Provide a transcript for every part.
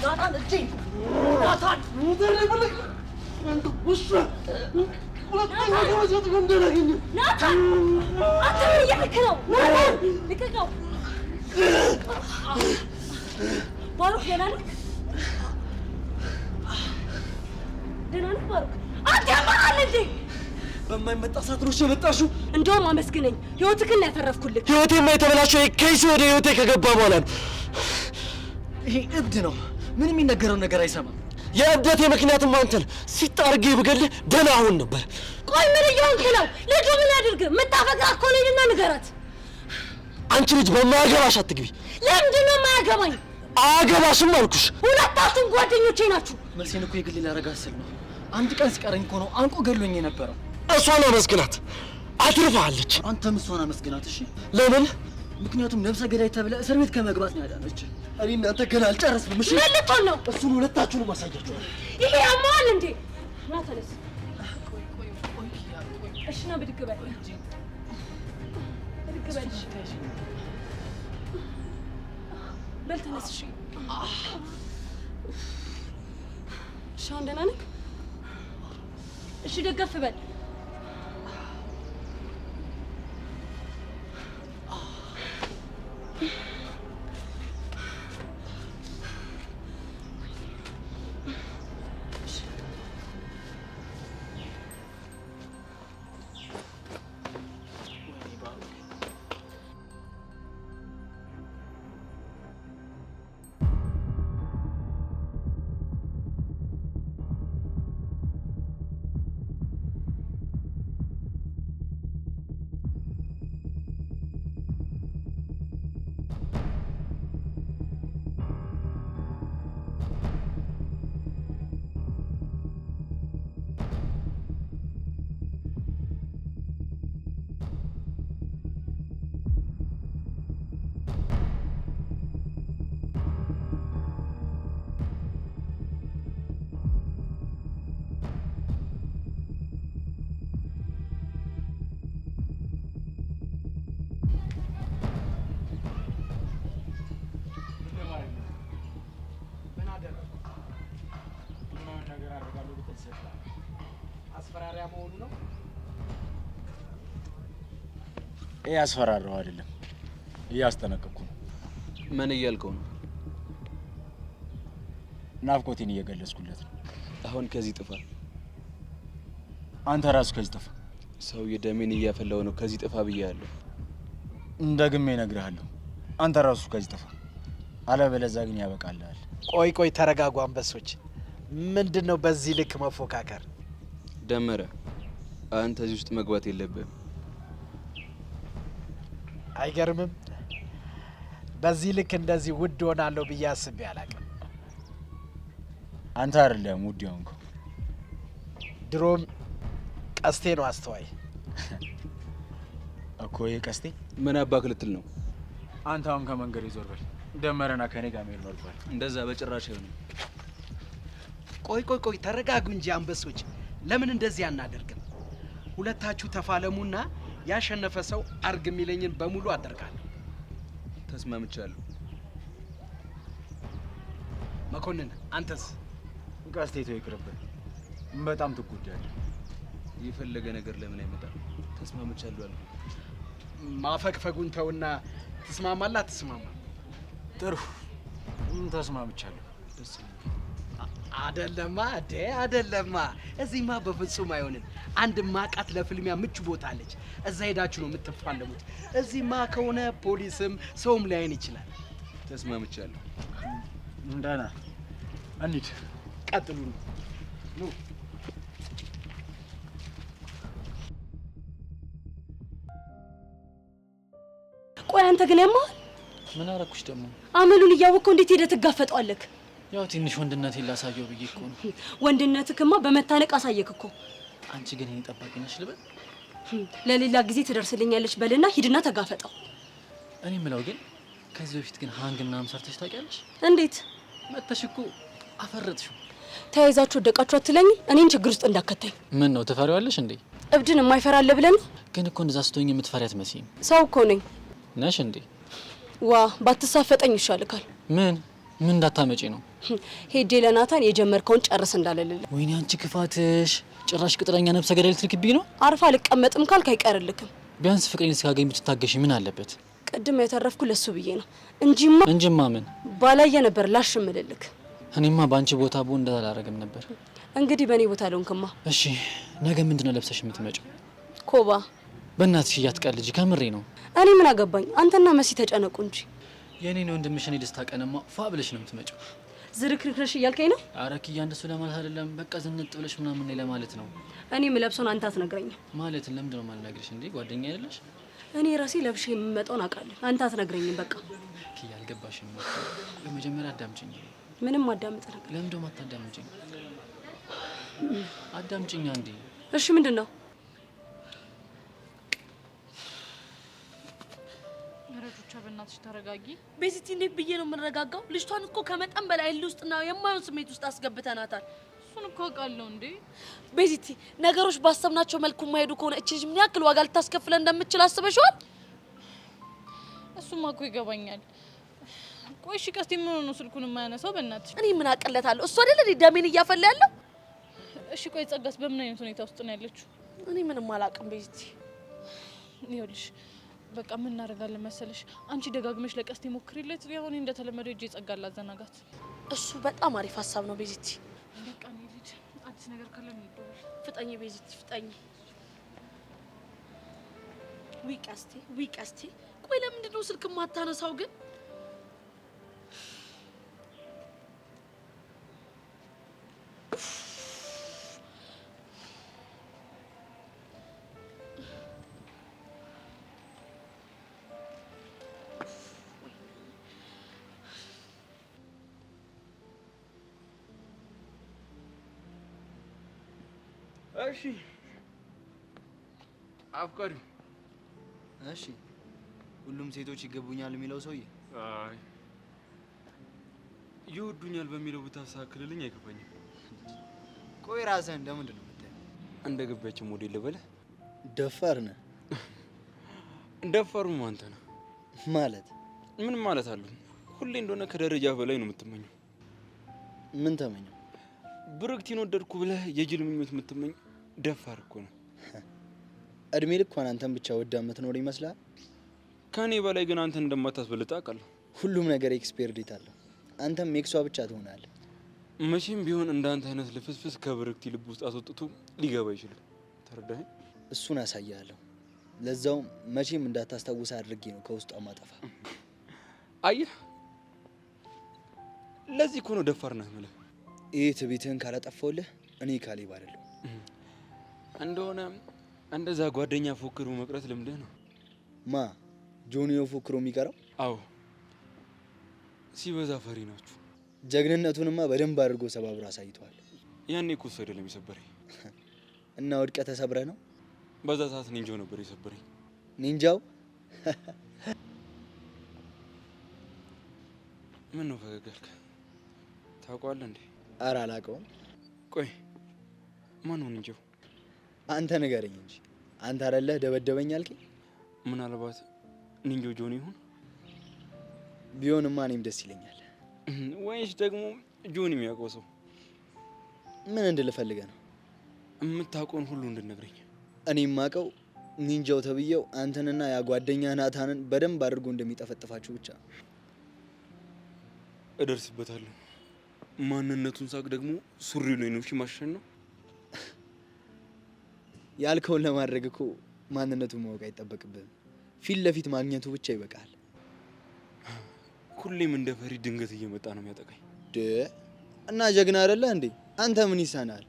ናታን እጄ ናታን ሙደረብልክ አንተ ውሻ ሁለተኛ ገበዘት ገንደረኝ ናታን አትምን እያልክ ነው ናታን ልቀቀው ባሩክ ደህና ነህ ባሩክ አንተ ያማል እንዴ በማይመጣ ሰዓት ነው የመጣሽው እንደውም አመስግነኝ ህይወትህን ያተረፍኩልህ ህይወቴማ የተበላሸው ከይሲ ወደ ህይወቴ ከገባ በኋላ ነው ይሄ እብድ ነው ምንም የሚነገረው ነገር አይሰማም የእብደቴ ምክንያትም አንተን ሲጣርጌ ብገልህ ደህና አሁን ነበር ቆይ ምን እየሆንክ ነው ልጁ ምን ያድርግ የምታፈቅራት እኮ ነኝና ንገራት አንቺ ልጅ በማያገባሽ አትግቢ ለምንድን ነው የማያገባኝ አያገባሽም አልኩሽ ሁለታችሁም ጓደኞቼ ናችሁ መልሴን እኮ የግል ላደርጋት ስል ነው አንድ ቀን ሲቀረኝ እኮ ነው አንቆ ገሎኝ የነበረው እሷን አመስግናት አትርፋለች አንተም እሷን አመስግናት እሺ ለምን ምክንያቱም ነፍሰ ገዳይ ተብለ እስር ቤት ከመግባት ነው ያዳነች እኔ እናንተ ገና አልጨረስንም እሺ መልቶን ነው እሱን ሁለታችሁንም አሳያችኋለሁ ይሄ ያማል እንዴ ና ተነስ እሺ ና ብድግ በል ብድግ በል በል ተነስ እሺ እሺ አሁን ደህና ነህ እሺ ደገፍ በል አስፈራሪያ መሆኑ ነው ያስፈራራው አይደለም እያስጠነቀቅኩ ነው ምን እያልከው ነው ናፍቆቴን እየገለጽኩለት ነው አሁን ከዚህ ጥፋ አንተ ራስህ ከዚህ ጥፋ ሰው የደሜን እያፈላው ነው ከዚህ ጥፋ ብያለሁ እንደግሜ እነግርሃለሁ አንተ ራስህ ከዚህ ጥፋ አለበለዚያ ግን ያበቃልሃል ቆይ ተረጋጉ አንበሶች ምንድነው በዚህ ልክ መፎካከር ደመረ አንተ እዚህ ውስጥ መግባት የለብህም አይገርምም በዚህ ልክ እንደዚህ ውድ ሆናለሁ ብዬ አስቤ አላውቅም አንተ አይደለም ውድ ሆንከው ድሮም ቀስቴ ነው አስተዋይ እኮ ቀስቴ ምን አባክ ልትል ነው አንተ አሁን ከመንገድ ይዞር በል ደመረና ከኔ ጋር መሄድ መርጧል እንደዛ በጭራሽ አይሆንም ቆይ ተረጋጉ እንጂ አንበሶች ለምን እንደዚህ አናደርግም ሁለታችሁ ተፋለሙና ያሸነፈ ሰው አርግ የሚለኝን በሙሉ አደርጋለሁ ተስማምቻለሁ መኮንን አንተስ ቀስቴ ተው ይቅርብህ በጣም ትጎዳለህ የፈለገ ነገር ለምን አይመጣም ተስማምቻለሁ አልኩ ማፈግፈጉን ተውና ትስማማለህ አትስማማ ጥሩ ተስማምቻለሁ ደስ ይላል አይደለማ እዚህማ በፍጹም አይሆንም አንድ ማቃት ለፍልሚያ ምቹ ቦታ አለች እዛ ሄዳችሁ ነው የምትፋለሙት እዚህማ ከሆነ ፖሊስም ሰውም ላይን ይችላል ተስማምቻለሁ እንዳና እንሂድ ቀጥሉ ኑ ቆይ አንተ ግን ያማል ምን አረኩሽ ደግሞ አመሉን እያወቅኸው እንዴት ሄደህ ትጋፈጠዋለህ ያው ትንሽ ወንድነቴን ላሳየው ብዬ እኮ ነው ወንድነትክማ በመታነቅ አሳየክ እኮ አንቺ ግን እኔ ጠባቂ ነሽ ልበል ለሌላ ጊዜ ትደርስልኛለች በልና ሂድና ተጋፈጠው እኔ ምለው ግን ከዚህ በፊት ግን ሃንግና ሰርተሽ ታውቂያለሽ እንዴት መተሽ እኮ አፈረጥሽው ተያይዛችሁ ወደቃችሁ አትለኝ እኔን ችግር ውስጥ እንዳከተኝ ምን ነው ትፈሪዋለሽ እንዴ እብድን የማይፈራ አለ ብለን ግን እኮ እንደዛ ስትሆኝ የምትፈሪያት መስይም ሰው እኮ ነኝ ነሽ እንዴ ዋ ባትሳፈጠኝ ይሻልካል ምን ምን እንዳታመጪ ነው? ሄጄ ለናታን የጀመርከውን ጨርስ እንዳለልህ። ወይኔ አንቺ ክፋትሽ! ጭራሽ ቅጥረኛ ነብሰ ገዳይ ልትልክብኝ ነው? አርፋ አልቀመጥም ካልክ አይቀርልክም። ቢያንስ ፍቅሬን እስካገኝ ብትታገሺ ምን አለበት? ቅድም የተረፍኩ ለሱ ብዬ ነው እንጂማ ምን ባላየ ነበር ላሽምልልክ። እኔማ ባንቺ ቦታ ቦ እንዳላረግም ነበር። እንግዲህ በእኔ ቦታ ልሆንክማ። እሺ ነገ ምንድነው ለብሰሽ የምትመጪው? ኮባ። በእናትሽ እያትቀልጂ፣ ከምሬ ነው። እኔ ምን አገባኝ? አንተና መሲ ተጨነቁ እንጂ። የኔ ወንድምሽ እኔ ደስታ ቀንማ ፏ ብለሽ ነው የምትመጪው። ዝርክርክረሽ እያልከኝ ነው? ኧረ ኪያ እንደሱ ለማለት አይደለም። በቃ ዝንጥ ብለሽ ምናምን ነው ለማለት ነው። እኔ የምለብሰውን አንተ አትነግረኝም ማለት ለምንድን ነው የማልነግርሽ? እንዴ ጓደኛ አይደለሽ? እኔ ራሴ ለብሼ የምመጣውን አውቃለሁ። አንተ አትነግረኝም። በቃ ኪያ አልገባሽም። በመጀመሪያ አዳምጪኝ። ምንም አዳምጥ ነገር። ለምንድን ነው የማታዳምጪኝ? አዳምጪኝ አንዴ። እሺ ምንድን ነው? ረጆቻ በእናትሽ ተረጋጊ። ቤዚቲ እንዴት ብዬ ነው የምንረጋጋው? ልጅቷን እኮ ከመጠን በላይ እልህ ውስጥና የማይሆን ስሜት ውስጥ አስገብተናታል። እሱን እኮ አውቃለሁ እንዴ። ቤዚቲ ነገሮች ባሰብናቸው መልኩ የማይሄዱ ከሆነ እቺ ልጅ ምን ያክል ዋጋ ልታስከፍለን እንደምትችል አስበሽዋል? እሱማ እኮ ይገባኛል። ቆይ እሺ ቀስቲ ምን ሆኖ ስልኩን የማያነሳው? በእናትሽ እኔ ምን አቀለታለሁ? እሱ አይደል እንዴ ደሜን እያፈላ ያለው? እሺ ቆይ ጸጋስ በምን አይነት ሁኔታ ውስጥ ነው ያለችው? እኔ ምንም አላውቅም ቤዚቲ። ይኸውልሽ በቃ ምን እናደርጋለን መሰለሽ፣ አንቺ ደጋግመሽ ለቀስቲ ሞክሪለት። ያሁን እንደተለመደው እጄ ጸጋ ላዘናጋት። እሱ በጣም አሪፍ ሀሳብ ነው ቤዚቲ። በቃ እንሂድ። አዲስ ነገር ካለ ምን ይደውል። ፍጠኝ ቤዚቲ ፍጠኝ። ዊ ቀስቴ ቆይ ለምንድን ነው ስልክ ማታነሳው ግን? እሺ አፍቃሪው። እሺ ሁሉም ሴቶች ይገቡኛል የሚለው ሰውዬ? አይ ይወዱኛል በሚለው ብታሳክልልኝ አይከፋኝም። ቆይ ራስህ እንደምንድን ነው የምታየው? እንደ ገባችን ሞዴል ልበልህ? ደፋር ነህ። ደፋሩም አንተ ነህ። ማለት ምን ማለት አለው? ሁሌ እንደሆነ ከደረጃ በላይ ነው የምትመኘው። ምን ተመኘው? ብሩክቲን ወደድኩ ብለህ የጅል ምኞት የምትመኝ ደፋር እኮ ነው። እድሜ ልኳን አንተን ብቻ ወዳ የምትኖር ይመስላል? ከኔ በላይ ግን አንተን እንደማታስበልጥ አውቃለሁ። ሁሉም ነገር ኤክስፓየር ዴት አለው። አንተም ሜክሷ ብቻ ትሆናለህ። መቼም ቢሆን እንዳንተ አይነት ልፍስፍስ ከብሩክቲ ልብ ውስጥ አስወጥቶ ሊገባ ይችላል። ተረዳኸኝ? እሱን አሳያለሁ። ለዛውም መቼም እንዳታስታውስ አድርጌ ነው ከውስጧ ማጠፋ። አየህ፣ ለዚህ እኮ ነው ደፋር ነህ የምልህ። ይህ ትዕቢትህን ካላጠፋውልህ እኔ ካሌብ አይደለሁ። እንደሆነ እንደዛ ጓደኛ ፎክሮ መቅረት ልምድህ ነው። ማ ጆኒዮ ፎክሮ የሚቀረው? አዎ፣ ሲበዛ ፈሪ ናችሁ። ጀግንነቱንማ በደንብ አድርጎ ሰባብሮ አሳይቷል። ያኔ እኮ እሱ አይደለም የሰበረኝ። እና ወድቀህ ተሰብረህ ነው? በዛ ሰዓት ኒንጃው ነበር የሰበረኝ። ኒንጃው? ምን ነው ፈገግ አልክ? ታውቀዋለህ እንዴ? ኧረ አላውቀውም። ቆይ ማን ነው ኒንጃው? አንተ ንገረኝ እንጂ አንተ አይደለህ ደበደበኝ አልከኝ? ምናልባት ኒንጃው ጆኒ ይሁን? ቢሆንማ እኔም ደስ ይለኛል። ወይስ ደግሞ ጆኒ የሚያውቀው ሰው? ምን እንድልፈልገህ ነው? የምታውቀውን ሁሉ እንድነግረኝ። እኔ የማውቀው ኒንጃው ተብዬው አንተንና ያ ጓደኛ ናታንን በደንብ አድርጎ እንደሚጠፈጥፋችሁ ብቻ። እደርስበታለሁ። ማንነቱን ሳቅ ደግሞ ሱሪው ላይ ነው ማሸን ነው። ያልከውን ለማድረግ እኮ ማንነቱን ማወቅ አይጠበቅብህም። ፊት ለፊት ማግኘቱ ብቻ ይበቃል። ሁሌም እንደ ፈሪ ድንገት እየመጣ ነው የሚያጠቃኝ። እና ጀግና አይደለ እንዴ? አንተ ምን ይሳናል?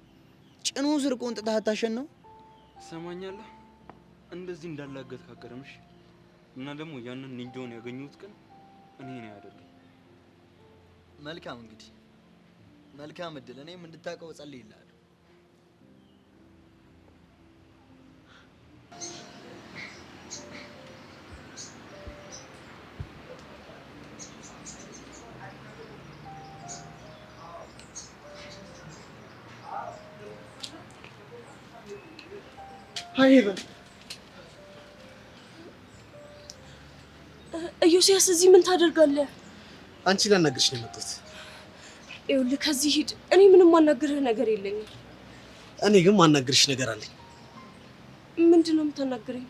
ጭኑ ስር ቆንጥተህ አታሸን ነው? ሰማኛለህ? እንደዚህ እንዳላገት ካቀረምሽ እና ደግሞ ያንን ኒንጃውን ያገኙት ቀን እኔ ነው ያደርገኝ። መልካም እንግዲህ መልካም እድል። እኔም እንድታውቀው ጸልይልሃለሁ። አይበል ኢዮስያስ፣ እዚህ ምን ታደርጋለህ? አንቺ ላናግርሽ ነው የመጣሁት። ይኸውልህ ከዚህ ሂድ። እኔ ምንም ማናገርህ ነገር የለኝም። እኔ ግን ማናገርሽ ነገር አለኝ። ምንድን ነው የምታናግረኝ?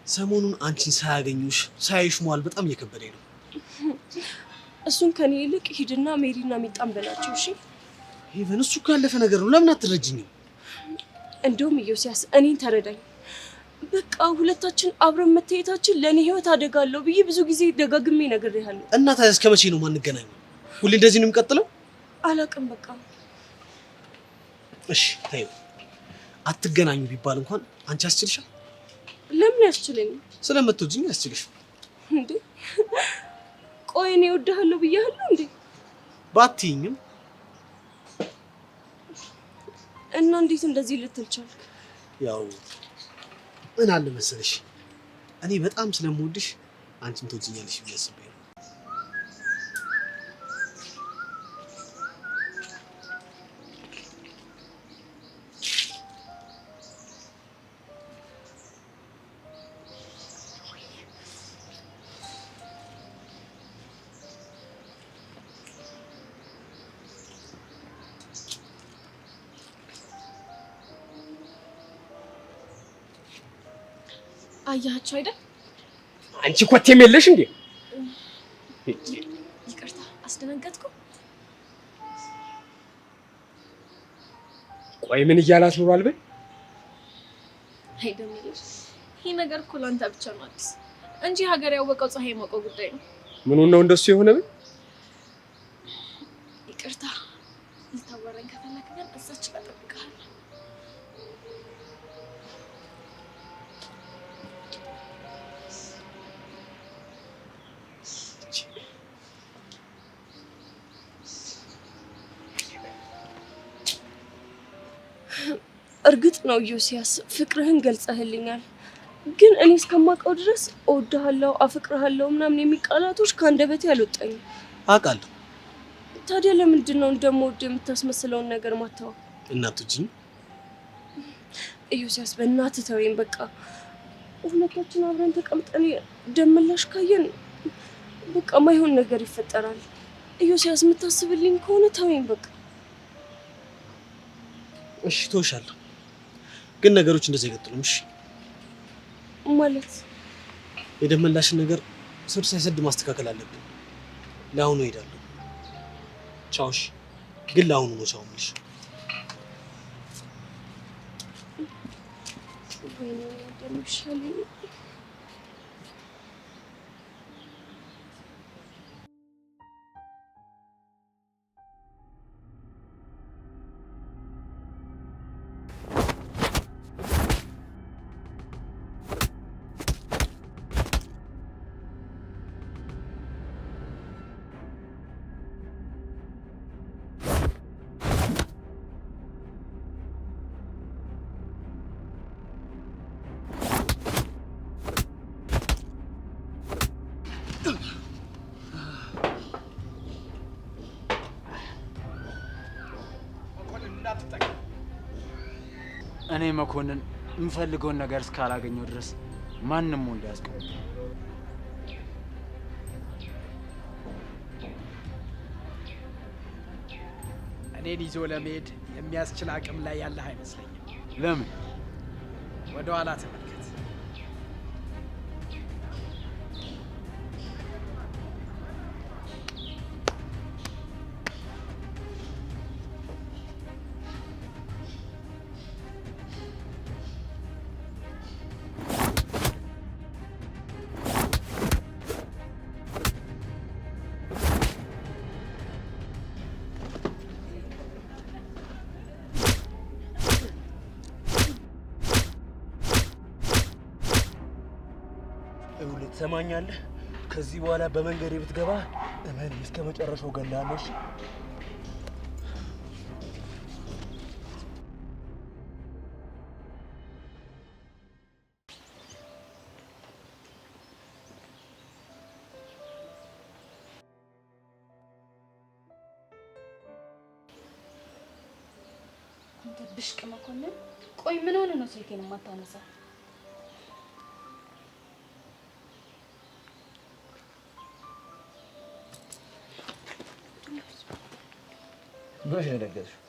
ሰሞኑን አንቺን ሳያገኙሽ ሳያይሽ መዋል በጣም እየከበደኝ ነው። እሱን ከኔ ይልቅ ሂድና ሜሪና ሚጣን በላቸው። እሺ ሄቨን፣ እሱ ካለፈ ነገር ነው። ለምን አትረጅኝም? እንደውም ኢዮስያስ እኔን ተረዳኝ። በቃ ሁለታችን አብረን መታየታችን ለእኔ ህይወት አደጋ አለው ብዬ ብዙ ጊዜ ደጋግሜ ነግሬሃለሁ። እና ታዲያ እስከ መቼ ነው ማንገናኘው? ሁሌ እንደዚህ ነው የሚቀጥለው? አላቅም በቃ እሺ ተይው። አትገናኙ ቢባል እንኳን አንቺ አስችልሻል? ለምን ያስችለኝ? ስለምትወጂኝ ያስችልሽ እንዴ? ቆይ እኔ እወድሃለሁ ብያለሁ እንዴ? ባትይኝም እና እንዴት እንደዚህ ልትል ቻልክ? ያው ምን አለ መሰለሽ እኔ በጣም ስለምወድሽ አንቺም ትወጂኛለሽ ብዬ አስቤ ነው። አያቸው አይደል? አንቺ ኮቴም የለሽ እንዴ? ይቅርታ አስደነገጥኩ። ቆይ ምን እያላት ኖሯል በይ? አይደምልሽ። ይሄ ነገር እኮ ላንተ ብቻ ነው አዲስ እንጂ ሀገር ያወቀው ፀሐይ ሞቀው ጉዳይ ነው። ምኑን ነው እንደሱ የሆነ በይ? ይቅርታ ልታወራኝ ከፈለክ ግን እዛች ጋር እጠብቅሃለሁ። እርግጥ ነው ኢዮስያስ ፍቅርህን ገልጸህልኛል፣ ግን እኔ እስከማውቀው ድረስ እወድሃለሁ፣ አፍቅርሃለሁ ምናምን የሚል ቃላቶች ከአንደበቴ አልወጣኝም። አውቃለሁ። ታዲያ ለምንድን ነው እንደምወድ የምታስመስለውን ነገር ማታወቅ? እናትጂኝ ኢዮስያስ በእናትህ ተወኝ በቃ። ሁለታችን አብረን ተቀምጠን ደምላሽ ካየን በቃ ማይሆን ነገር ይፈጠራል። ኢዮስያስ የምታስብልኝ ከሆነ ተወኝ በቃ። እሺ ተውሻለሁ፣ ግን ነገሮች እንደዚህ አይቀጥሉም። እሺ ማለት የደመላሽን ነገር ስር ሳይሰድ ማስተካከል አለብን። ለአሁኑ እሄዳለሁ። ቻው። እሺ ግን ለአሁኑ ነው ቻው የምልሽ። ወይኔ እንደምሻለኝ እኔ መኮንን የምፈልገውን ነገር እስካላገኘው ድረስ ማንንም ወንድ ያስቀምጥ። እኔን ይዞ ለመሄድ የሚያስችል አቅም ላይ ያለህ አይመስለኝም። ለምን? ወደ ኋላ ተመልከት። ትሰማኛለህ? ከዚህ በኋላ በመንገዴ ብትገባ እመን እስከ መጨረሻው ገላለሁ። እሺ? አንተ ብሽቅ መኮንን፣ ቆይ ምን ሆነ ነው ስልኬን የማታነሳ? መቼ ነው የደገስሽው?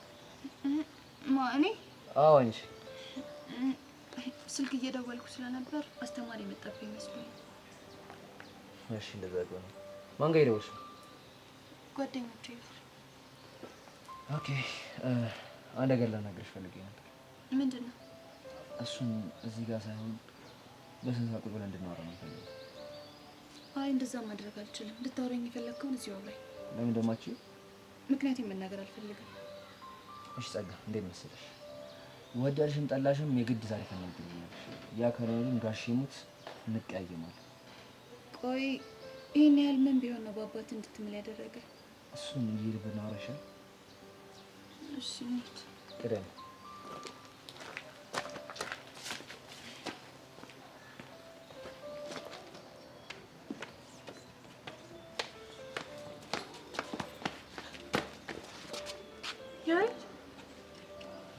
እኔ? አዎ አንቺ። ስልክ እየደወልኩ ስለነበር አስተማሪ የመጣብኝ መስሎኝ። እሺ እንደዛ ከሆነ ማን ጋር የደወልሽው? ጓደኞቼ ጋር። ኦኬ አንድ ነገር ልነግርሽ ፈልጌ ነበር። ምንድን ነው? እሱን እዚህ ጋር ሳይሆን በስንት ቁጭ ብለን እንድናወራ ነው የምፈልገው። አይ እንደዛ ማድረግ አልችልም። ልታወራኝ የፈለግከውን እዚሁ አውራኝ። ለምን ደማችሁ? ምክንያቱም መናገር አልፈልግም። እሺ ጸጋ፣ እንዴት መሰለሽ ወደድሽም ጠላሽም የግድ ዛሬ ተናግረኛለሽ። ያ ካልሆነ ግን ጋሽ ይሙት እንቀያየማለን። ቆይ ይሄን ያህል ምን ቢሆን ነው በአባት እንድትምል ያደረገ? እሱን እየሄድን እናወራሻል። እሺ እንሂድ። ቅደም።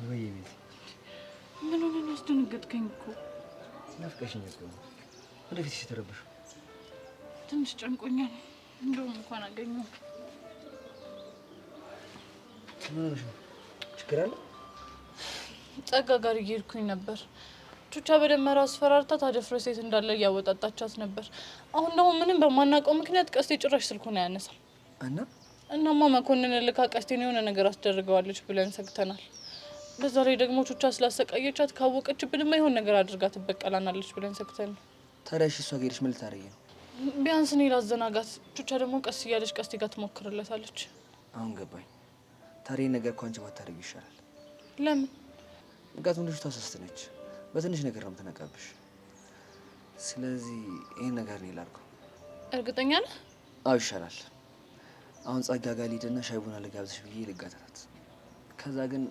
ወይ ቤት ምን ሆነ ነው ያስደነገጥከኝ እኮ። ናፍቀሽኝ እኮ ነው። ወደፊት ሲተረብሽ ትንሽ ጨንቆኛል። እንደውም እንኳን አገኘሁ። ምን ሆነሽ ነው? ችግር አለ? ጸጋ ጋር እየሄድኩኝ ነበር። ቹቻ በደመራ አስፈራርታ ታደፍረ ሴት እንዳለ እያወጣጣቻት ነበር። አሁን ደግሞ ምንም በማናውቀው ምክንያት ቀስቴ ጭራሽ ስልኩን አያነሳም። እናማ መኮንን ልካ ቀስቴን የሆነ ነገር አስደርገዋለች ብለን ሰግተናል። በዛ ላይ ደግሞ ቹቻ ስላሰቃየቻት ካወቀችብንማ የሆነ ነገር አድርጋ ትበቀላናለች ብለን ሰግተን ነው። ታዲያ እሷ ጋር ሄደሽ ምን ልታረጊ ነው? ቢያንስ እኔ ላዘናጋት፣ ቹቻ ደግሞ ቀስ እያለች ቀስቴ ጋር ትሞክርለታለች። አሁን ገባኝ። ታዲያ ነገር እኮ አንቺ ባታረጊ ይሻላል። ለምን? ምክንያቱም ልጅቷ ስስት ነች። በትንሽ ነገር ነው የምትነቃብሽ። ስለዚህ ይሄን ነገር እኔ ላድርገው። እርግጠኛ ነህ? አዎ ይሻላል። አሁን ጸጋ ጋር ልሂድና ሻይ ቡና ልጋብዝሽ ብዬ ልጋተታት። ከዛ ግን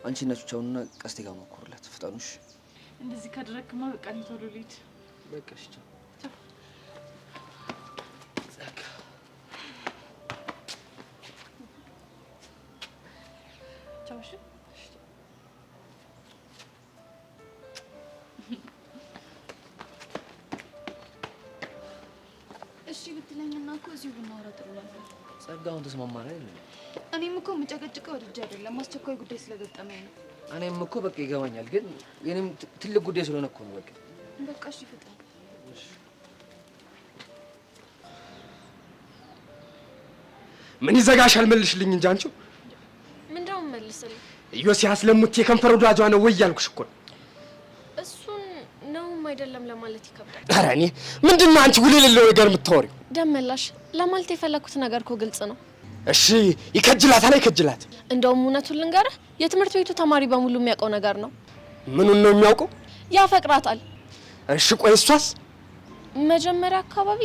አንቺ ነቹቻውንና ቀስቴ ጋር ሞክሩለት። ፍጠኑሽ። እንደዚህ ካደረግክማ በቃ እኔ ቶሎ ልሂድ። በቃ እሺ። ጸጋ ቻው። እሺ እሺ ብትለኝና እኮ እዚሁ ብናወራ ጥሩ ነበር። ጸጋውን ተስማማን አይደል? እኔም እኮ የምጨቀጭቀው ወድጄ አይደለም፣ አስቸኳይ ጉዳይ ስለገጠመኝ ነው። እኔም እኮ በቃ ይገባኛል፣ ግን የኔም ትልቅ ጉዳይ ስለሆነ እኮ ነው። በቃ እሺ ፍጠን። ምን ይዘጋሻል? መልሽልኝ እንጂ አንቺው። ምንድነው መልስልኝ? ኢዮስያስ ለሙት የከንፈር ወዳጇ ነው ወይ ያልኩሽ እኮ። እሱን ነውም አይደለም ለማለት ይከብዳል። ኧረ እኔ ምንድነው አንቺ ውል የሌለው ነገር የምታወሪው? ደመላሽ ለማለት የፈለኩት ነገር እኮ ግልጽ ነው። እሺ ይከጅላታል አይከጅላት? እንደውም እውነቱን ልንገርህ የትምህርት ቤቱ ተማሪ በሙሉ የሚያውቀው ነገር ነው። ምኑን ነው የሚያውቀው? ያፈቅራታል። እሺ ቆይ እሷስ? መጀመሪያ አካባቢ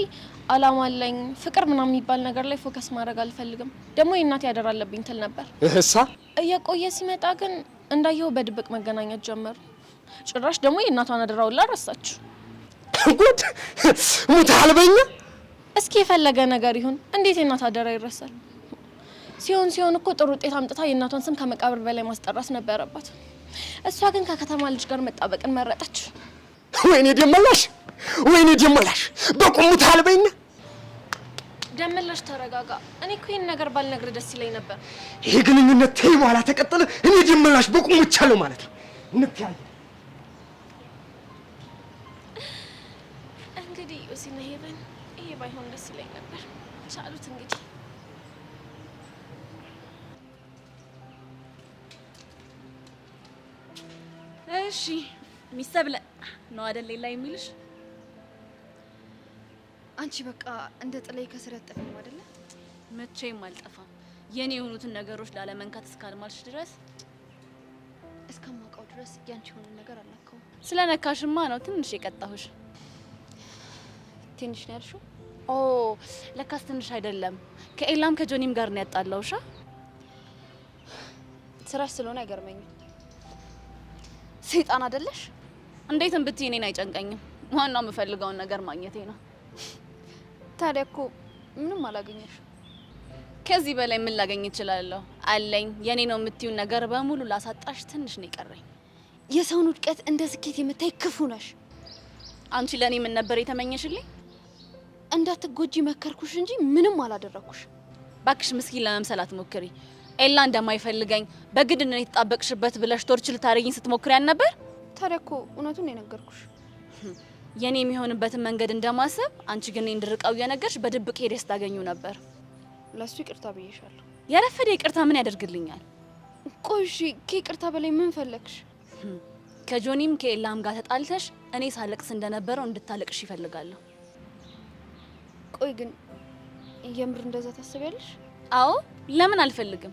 አላማ አለኝ ፍቅር ምናምን የሚባል ነገር ላይ ፎከስ ማድረግ አልፈልግም፣ ደግሞ የእናቴ ያደር አለብኝ ትል ነበር። እሷ እየቆየ ሲመጣ ግን እንዳየው በድብቅ መገናኘት ጀመሩ። ጭራሽ ደግሞ የእናቷን አደራ ሁላ ረሳች። ጉድ ሙታል በኛ። እስኪ የፈለገ ነገር ይሁን እንዴት የእናት አደራ ይረሳል? ሲሆን እኮ ጥሩ ውጤት አምጥታ የእናቷን ስም ከመቃብር በላይ ማስጠራስ ነበረባት። እሷ ግን ከከተማ ልጅ ጋር መጣበቅን መረጠች። ወይኔ ደመላሽ በቁሙ ታልበኛ። ደመላሽ ተረጋጋ። እኔ እኮ ይሄን ነገር ባልነግር ደስ ይለኝ ነበር። ይሄ ግንኙነት ተይ በኋላ ተቀጠለ። እኔ ደመላሽ በቁሙ ቻለው ማለት ነው። እንታያይ እንግዲህ ወሲና ሄቨን ይሄ ባይሆን ደስ ይለኝ ነበር። ቻሉት እንግዲህ እሺ ሚሰብለ ነው አይደል ሌላ የሚልሽ? አንቺ በቃ እንደ ጥላይ ከስር ያጠፈኝ ነው አይደለ? መቼም አልጠፋም። የኔ የሆኑትን ነገሮች ላለመንካት እስካልማልሽ ድረስ እስከማውቀው ድረስ ያንቺ የሆነ ነገር አላከው። ስለነካሽማ ነው ትንሽ የቀጣሁሽ። ትንሽ ነው ያልሽው? ኦ ለካስ ትንሽ አይደለም። ከኤላም ከጆኒም ጋር ነው ያጣላውሻ። ስራሽ ስለሆነ አይገርመኝም። ሰይጣን አይደለሽ? እንዴትም ብትይ እኔን አይጨንቀኝም። ዋናው የምፈልገውን ነገር ማግኘቴ ነው። ታዲያ እኮ ምንም አላገኘሽ። ከዚህ በላይ ምን ላገኝ እችላለሁ? አለኝ የኔ ነው የምትዩን ነገር በሙሉ ላሳጣሽ ትንሽ ነው የቀረኝ። የሰውን ውድቀት እንደ ስኬት የምታይ ክፉ ነሽ። አንቺ ለኔ ምን ነበር የተመኘሽልኝ? እንዳትጎጂ መከርኩሽ እንጂ ምንም አላደረኩሽ። ባክሽ ምስኪን ለመምሰል አትሞክሪ። ኤላ እንደማይፈልገኝ በግድ ነው የተጣበቅሽበት ብለሽ ቶርች ልታረጊኝ ስትሞክሪ ነበር። ታዲያ እኮ እውነቱን ነው የነገርኩሽ። የኔ የሚሆንበትን መንገድ እንደማሰብ አንቺ ግን እንድርቀው እየነገርሽ በድብቅ ሄደሽ ታገኙ ነበር። ለሱ ይቅርታ ብዬሻለሁ። ያረፈደ ይቅርታ ምን ያደርግልኛል? ቆይ እሺ ከይቅርታ በላይ ምን ፈለግሽ? ከጆኒም ከኤላም ጋር ተጣልተሽ እኔ ሳለቅስ እንደነበረው እንድታለቅሽ ይፈልጋለሁ። ቆይ ግን የምር እንደዛ ታስቢያለሽ? አዎ ለምን አልፈልግም።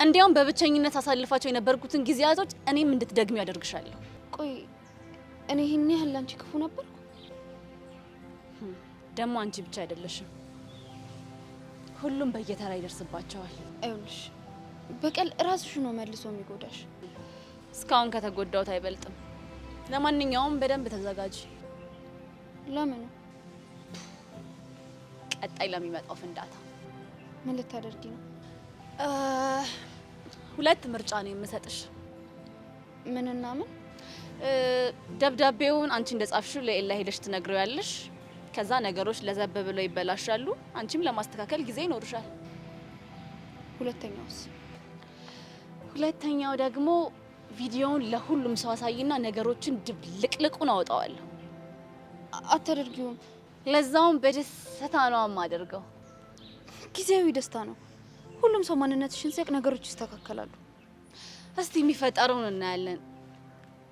እንዲያውም በብቸኝነት አሳልፋቸው የነበርኩትን ጊዜያቶች እኔም እንድትደግሚ ያደርግሻለሁ። ቆይ እኔ ይሄን ያህል አንቺ ክፉ ነበርኩ? ደግሞ አንቺ ብቻ አይደለሽም፣ ሁሉም በየተራ ይደርስባቸዋል። አይሆንሽ፣ በቀል ራስሽ ነው መልሶ የሚጎዳሽ። እስካሁን ከተጎዳሁት አይበልጥም። ለማንኛውም በደንብ ተዘጋጂ። ለምን? ቀጣይ ለሚመጣው ፍንዳታ። ምን ልታደርጊ ነው? ሁለት ምርጫ ነው የምሰጥሽ። ምንና ምን? ደብዳቤውን አንቺ እንደጻፍሽው ለኤላ ሄደሽ ትነግሪያለሽ። ከዛ ነገሮች ለዘብ ብለው ይበላሻሉ። አንቺም ለማስተካከል ጊዜ ይኖርሻል። ሁለተኛውስ? ሁለተኛው ደግሞ ቪዲዮውን ለሁሉም ሰው አሳይና ነገሮችን ድብልቅልቁን አወጣዋለሁ። አታደርጊውም? ለዛውም በደስታ ነው የማደርገው። ጊዜያዊ ደስታ ነው። ሁሉም ሰው ማንነትሽን ሲያውቅ ነገሮች ይስተካከላሉ። እስቲ የሚፈጠረውን እናያለን።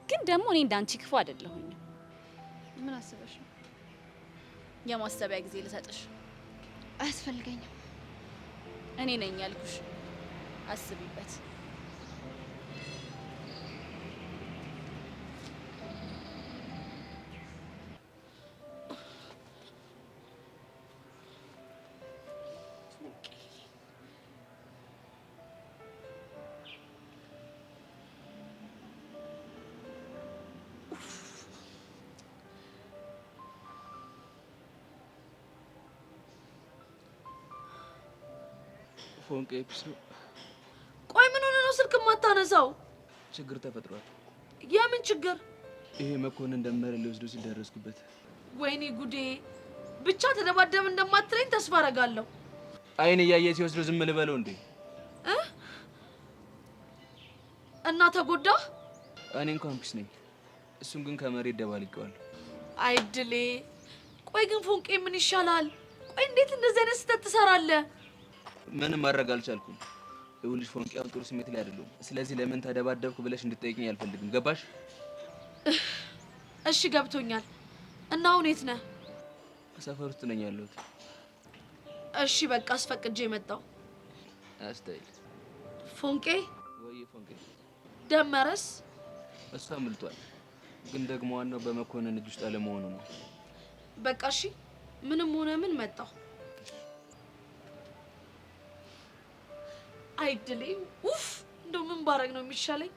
ግን ደግሞ እኔ እንዳንቺ ክፉ አይደለሁኝ። ምን አስበሽ ነው? የማሰቢያ ጊዜ ልሰጥሽ። አያስፈልገኝም። እኔ ነኝ ያልኩሽ። አስቢበት። ፎንቄ ፒስ ነው። ቆይ ምን ሆነ ነው ስልክ ማታነሳው? ችግር ተፈጥሯል። የምን ችግር? ይሄ መኮንን ደመረ ሊወስዱ ሲል ደረስኩበት። ወይኔ ጉዴ! ብቻ ተደባደብ እንደማትለኝ ተስፋ አደርጋለሁ። አይን እያየ ሲወስዱ ዝም ልበለው እንዴ? እና ተጎዳ? እኔ እንኳን ፒስ ነኝ። እሱን ግን ከመሬት ደባልቀዋል። አይድሌ! ቆይ ግን ፎንቄ ምን ይሻላል? ቆይ እንዴት እንደዚህ አይነት ስህተት ትሰራለህ? ምንም ማድረግ አልቻልኩም። ይኸውልሽ ፎንቄ አሁን ጥሩ ስሜት ላይ አይደለም። ስለዚህ ለምን ተደባደብኩ ብለሽ እንድትጠይቅኝ አልፈልግም። ገባሽ? እሺ ገብቶኛል። እና አሁን የት ነህ? ሰፈር ውስጥ ነኝ ያለሁት። እሺ በቃ አስፈቅጄ መጣሁ። አስተይል ፎንቄ ወይ ፎንቄ ደመረስ? እሷ አምልጧል። ግን ደግሞ ዋናው በመኮንን እጅ ውስጥ አለመሆኑ ነው። በቃ እሺ ምንም ሆነ ምን መጣሁ። አይድሌ! ኡፍ! እንደው ምን ባረግ ነው የሚሻለኝ?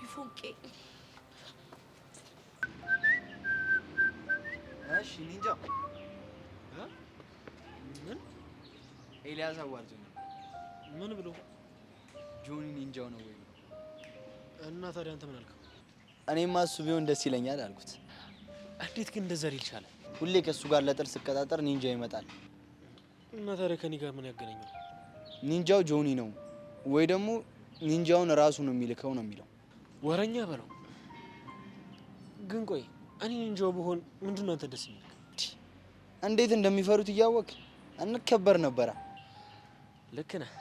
ይፎንቄ እሺ ኒንጃ ምን ኤልያስ አዋርጆኝ ምን ብሎ? ጆኒ ኒንጃው ነው ወይ? እና ታዲያ አንተ ምን አልከው? እኔማ እሱ ቢሆን ደስ ይለኛል አልኩት። እንዴት ግን እንደዛ ሊል ቻለ? ሁሌ ከሱ ጋር ለጥል ስቀጣጠር ኒንጃው ይመጣል። እና ታዲያ ከኔ ጋር ምን ያገናኘው? ኒንጃው ጆኒ ነው ወይ ደግሞ ኒንጃውን ራሱ ነው የሚልከው ነው የሚለው። ወረኛ በለው። ግን ቆይ እኔ ኒንጃው ብሆን ምንድነው አንተ ደስ የሚልክ? እንዴት እንደሚፈሩት እያወቅ እንከበር ነበረ። ልክ ነህ።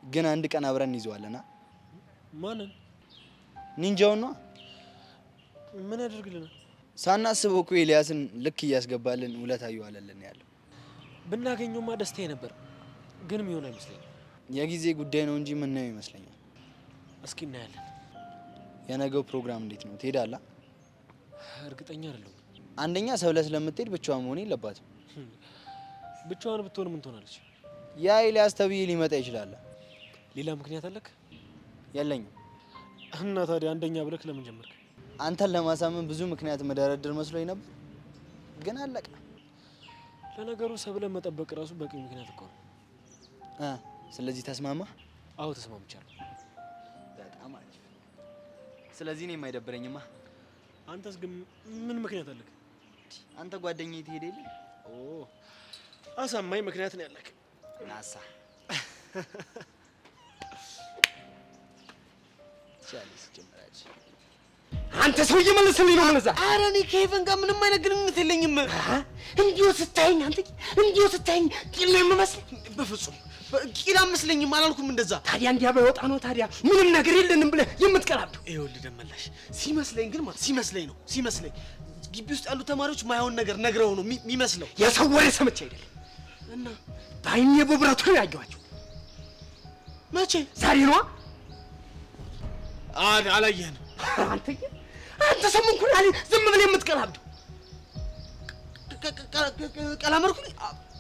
ግን አንድ ቀን አብረን እንይዘዋለና። ማንን? ኒንጃውን ነው። ምን ያደርግልናል? ሳናስበው እኮ ኤልያስን ልክ እያስገባልን ውለታ እየዋለልን ያለው። ብናገኘውማ ደስታዬ ነበር። ግን የሚሆን አይመስለኝም። የጊዜ ጉዳይ ነው እንጂ ምን ነው ይመስለኛል። እስኪ እናያለን። የነገው ፕሮግራም እንዴት ነው? ትሄዳለህ? እርግጠኛ አይደለሁም። አንደኛ ሰብለ ስለምትሄድ ብቻዋን መሆን የለባትም። ብቻዋን ብትሆን ምን ትሆናለች? ያ ኤልያስ ተብዬ ሊመጣ ይችላል። ሌላ ምክንያት አለክ? የለኝም። እና ታዲያ አንደኛ ብለክ ለምን ጀመርክ? አንተን ለማሳመን ብዙ ምክንያት መደረድር መስሎኝ ነበር፣ ግን አለቀ። ለነገሩ ሰብለን መጠበቅ ራሱ በቂ ምክንያት እኮ ነው። ስለዚህ ተስማማ? አዎ ተስማምቻለሁ። በጣም አሪፍ። ስለዚህ እኔም አይደብረኝማ። አንተስ ግን ምን ምክንያት አለክ? አንተ ጓደኛዬ ትሄድ የለ? አሳማኝ ምክንያት ነው ያለክ። ናሳ ትችላለች ጀመራች። አንተ ሰውዬ መልስልኝ ነው ማለት። ኧረ እኔ ከሄቨን ጋር ምንም አይነት ግንኙነት የለኝም። እንዲሁ ስታየኝ አንተ እንዲሁ ስታየኝ ቂል ነው የምመስል? በፍጹም ቂል አመስለኝም አላልኩም እንደዛ። ታዲያ እንዲያ ባይወጣ ነው ታዲያ ምንም ነገር የለንም ብለህ የምትቀራብው? ይኸውልህ ደመላሽ ሲመስለኝ ግን ማለት ሲመስለኝ ግቢ ውስጥ ያሉ ተማሪዎች ማይሆን ነገር ነግረው ነው የሚመስለው። የሰው ወሬ ሰምቼ አይደለም እና በዓይኔ በብረቱ ነው ያየኋቸው። መቼ? ዛሬ ነዋ። አላየህንም? አንተ ሰሞኑን አለ ዝም ብለህ የምትቀራብው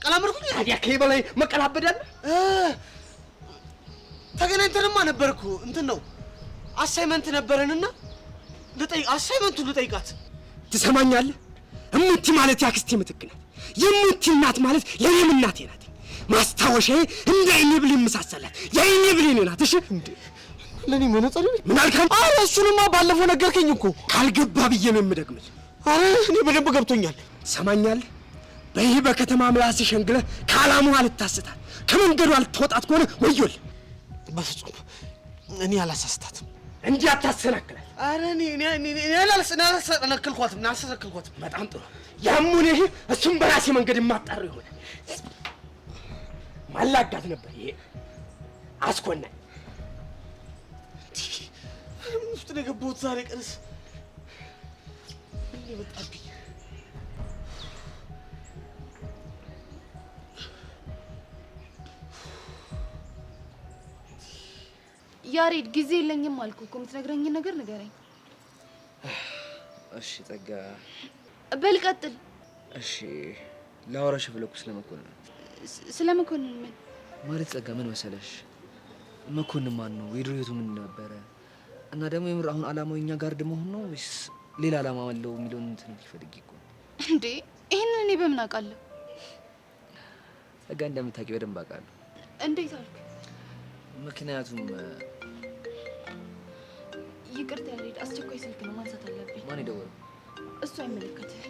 ቀላመርኩኝ። ታዲያ ከዚህ በላይ መቀላበድ አለ? ተገናኝተንማ ነበርኩ። እንትን ነው አሳይመንት ነበረንና አሳይመንቱን ልጠይቃት። ትሰማኛለህ? እሙቲ ማለት ያክስቴ ምትክ ናት። የሙቲ እናት ማለት የኔም እናቴ ናት። ማስታወሻዬ እንደ አይኔ ብሌን መሳሰላት የአይኔ ብሌን ናት። እሺ እንዴ ለኔ መነጽር ምን አልከኝ? አረ እሱንማ ባለፈው ነገርከኝ እኮ። ካልገባ ብዬ ነው የምደግምህ። አረ እኔ በደንብ ገብቶኛል። ትሰማኛለህ? በይህ በከተማ ምላስ ሸንግለህ ከዓላማዋ ልታስታት ከመንገዱ አልተወጣት ከሆነ ወዮል። በፍጹም እኔ አላሳስታትም። እንጂ አታሰናክላት። አረ እኔ አላሰናክልኳትም። በጣም ጥሩ። ያሙን ይሄ እሱም በራሴ መንገድ የማጣር ይሆናል። ማላጋት ነበር ይሄ አስኮናኝ። ውስጥ ነው የገባሁት ዛሬ ቀንስ ምን ይመጣብኝ? ያሬድ ጊዜ የለኝም አልኩህ እኮ። የምትነግረኝን ነገር ንገረኝ። እሺ ጸጋ፣ በል ቀጥል። እሺ ላወራሽ ፈለኩ ስለመኮንን። ስለመኮንን ምን ማለት ጸጋ፣ ምን መሰለሽ መኮንን ማን ነው? የድሮ ህይወቱ ምን ነበረ? እና ደግሞ የምር አሁን አላማው እኛ ጋር መሆን ነው ወይስ ሌላ አላማ አለው የሚለውን እንትን ይፈልግ እኮ እንዴ። ይሄንን እኔ በምን አውቃለሁ? ጸጋ፣ እንደምታውቂ በደንብ አውቃለሁ። እንዴት አልክ? ምክንያቱም ይቅርታ ያሬድ፣ አስቸኳይ ስልክ ነው ማንሳት አለብኝ። ማን ይደወለው? እሱ አይመለከትህ።